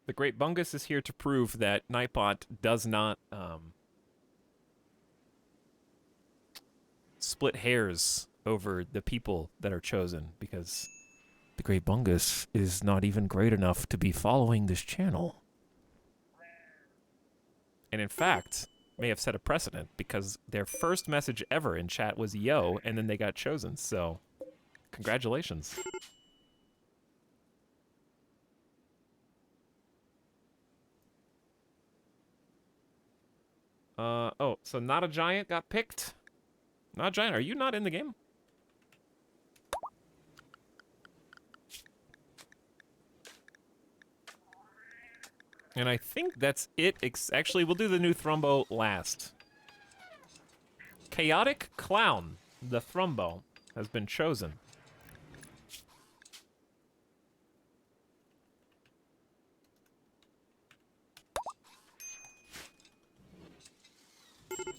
the Great Bungus is here to prove that Nightbot does not split hairs over the people that are chosen, because the Great Bungus is not even great enough to be following this channel. And in fact, may have set a precedent, because their first message ever in chat was yo, and then they got chosen, so congratulations. Oh, so Not a Giant got picked? Not a Giant, are you not in the game? And I think that's it. Actually, we'll do the new Thrumbo last. Chaotic Clown, the Thrumbo, has been chosen.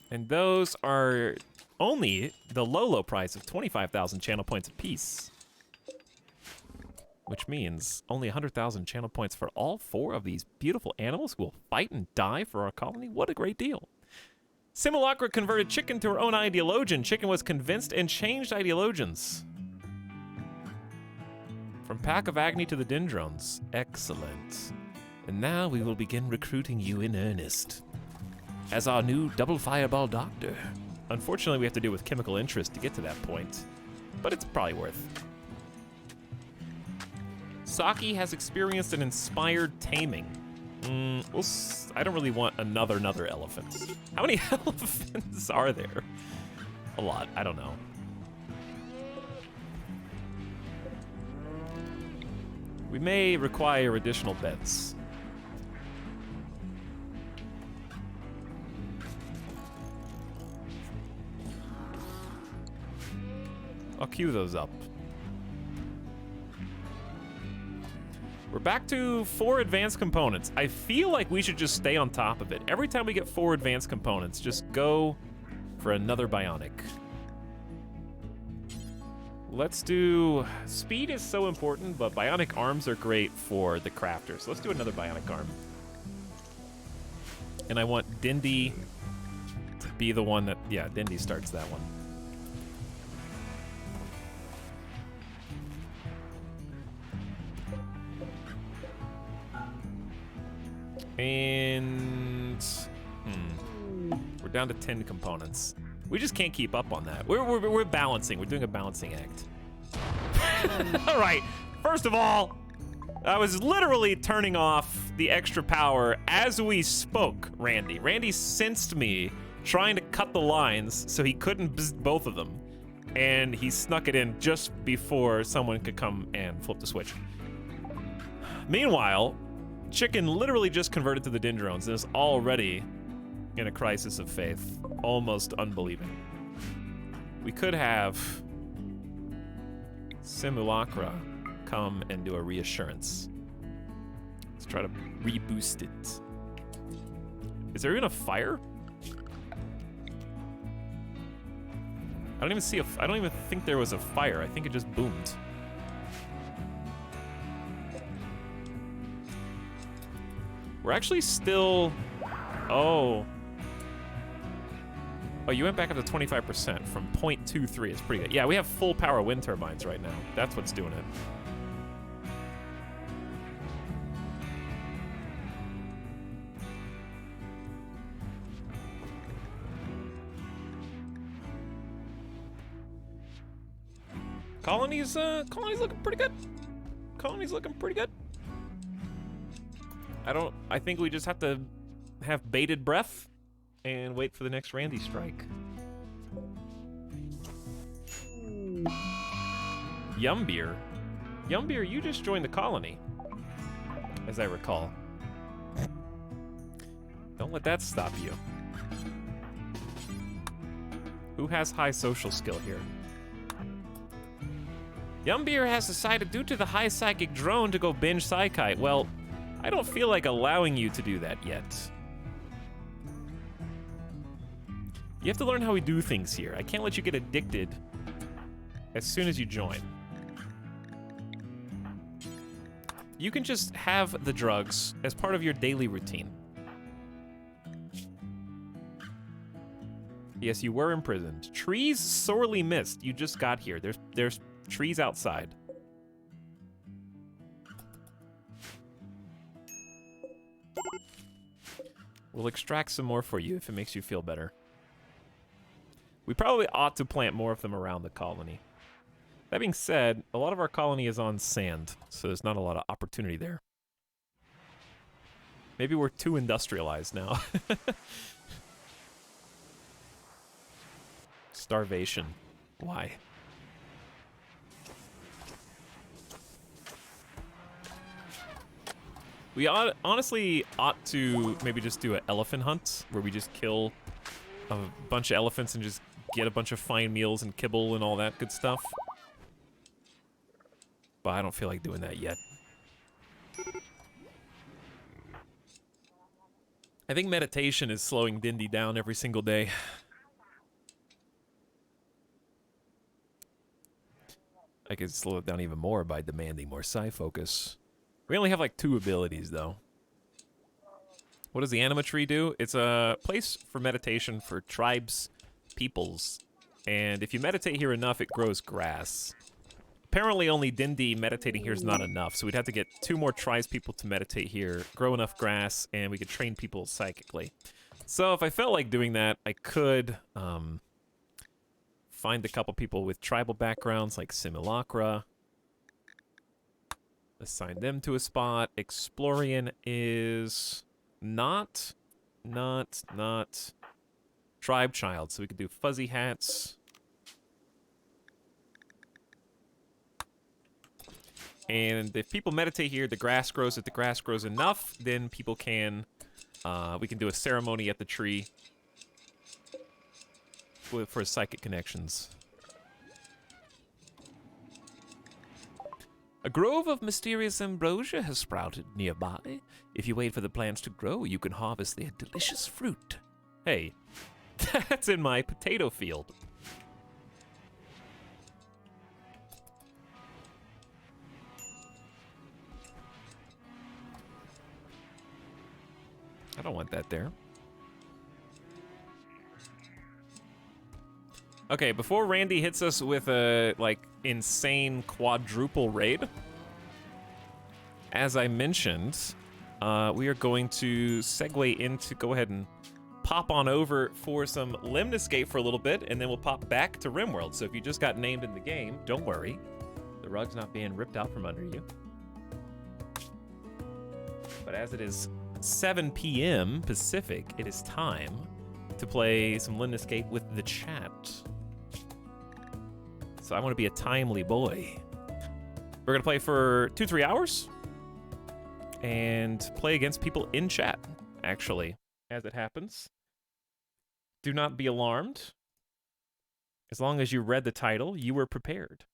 And those are only the low price of 25,000 channel points apiece. which means only 100,000 channel points for all 4 of these beautiful animals who will fight and die for our colony. What a great deal. Simulacra converted Chicken to her own ideologian. Chicken was convinced and changed ideologians. From Pack of Agni to the Dendrons. Excellent. And now we will begin recruiting you in earnest as our new double fireball doctor. Unfortunately, we have to do with chemical interest to get to that point, but it's probably worth. Saki has experienced an inspired taming. I don't really want another elephant. How many elephants are there? A lot. I don't know. We may require additional beds. I'll queue those up. We're back to 4 advanced components. I feel like we should just stay on top of it. Every time we get 4 advanced components, just go for another bionic. Let's do... Speed is so important, but bionic arms are great for the crafters. So let's do another bionic arm. And I want Dindy to be the one that... Yeah, Dindy starts that one. And we're down to 10 components. We just can't keep up on that. We're balancing. We're doing a balancing act. All right. First of all, I was literally turning off the extra power as we spoke, Randy. Randy sensed me trying to cut the lines so he couldn't bzz both of them. And he snuck it in just before someone could come and flip the switch. Meanwhile, Chicken literally just converted to the Dendrons and is already in a crisis of faith. Almost unbelieving. We could have Simulacra come and do a reassurance. Let's try to reboost it. Is there even a fire? I don't even think there was a fire. I think it just boomed. We're actually still... Oh, you went back up to 25% from 0.23. It's pretty good. Yeah, we have full power wind turbines right now. That's what's doing it. Colony's looking pretty good. Colony's looking pretty good. I think we just have to have bated breath and wait for the next Randy strike. Yumbeer. Yumbeer, you just joined the colony, as I recall. Don't let that stop you. Who has high social skill here? Yumbeer has decided due to the high psychic drone to go binge Psykite. Well, I don't feel like allowing you to do that yet. You have to learn how we do things here. I can't let you get addicted as soon as you join. You can just have the drugs as part of your daily routine. Yes, you were imprisoned. Trees sorely missed. You just got here. There's trees outside. We'll extract some more for you if it makes you feel better. We probably ought to plant more of them around the colony. That being said, a lot of our colony is on sand, so there's not a lot of opportunity there. Maybe we're too industrialized now. Starvation. Why? We honestly ought to maybe just do an elephant hunt where we just kill a bunch of elephants and just get a bunch of fine meals and kibble and all that good stuff. But I don't feel like doing that yet. I think meditation is slowing Dindy down every single day. I I could slow it down even more by demanding more psi focus. We only have like 2 abilities though. What does the anima tree do? It's a place for meditation for tribes, peoples. And if you meditate here enough, it grows grass. Apparently only Dindi meditating here is not enough, so we'd have to get 2 more tribes people to meditate here, grow enough grass, and we could train people psychically. So if I felt like doing that, I could find a couple people with tribal backgrounds like Simulacra. Assign them to a spot. Explorian is not tribe child, so we could do fuzzy hats. And if people meditate here, the grass grows. If the grass grows enough, then people can, we can do a ceremony at the tree for psychic connections. A grove of mysterious ambrosia has sprouted nearby. If you wait for the plants to grow, you can harvest their delicious fruit. Hey, that's in my potato field. I don't want that there. Okay, before Randy hits us with a, like, insane quadruple raid, as I mentioned, we are going to segue into, go ahead and pop on over for some Lemnis Gate for a little bit, and then we'll pop back to RimWorld. So if you just got named in the game, don't worry. The rug's not being ripped out from under you. But as it is 7 p.m. Pacific, it is time to play some Lemnis Gate with the chat. So I want to be a timely boy. We're going to play for 2-3 hours and play against people in chat, actually, as it happens. Do not be alarmed. As long as you read the title, you were prepared.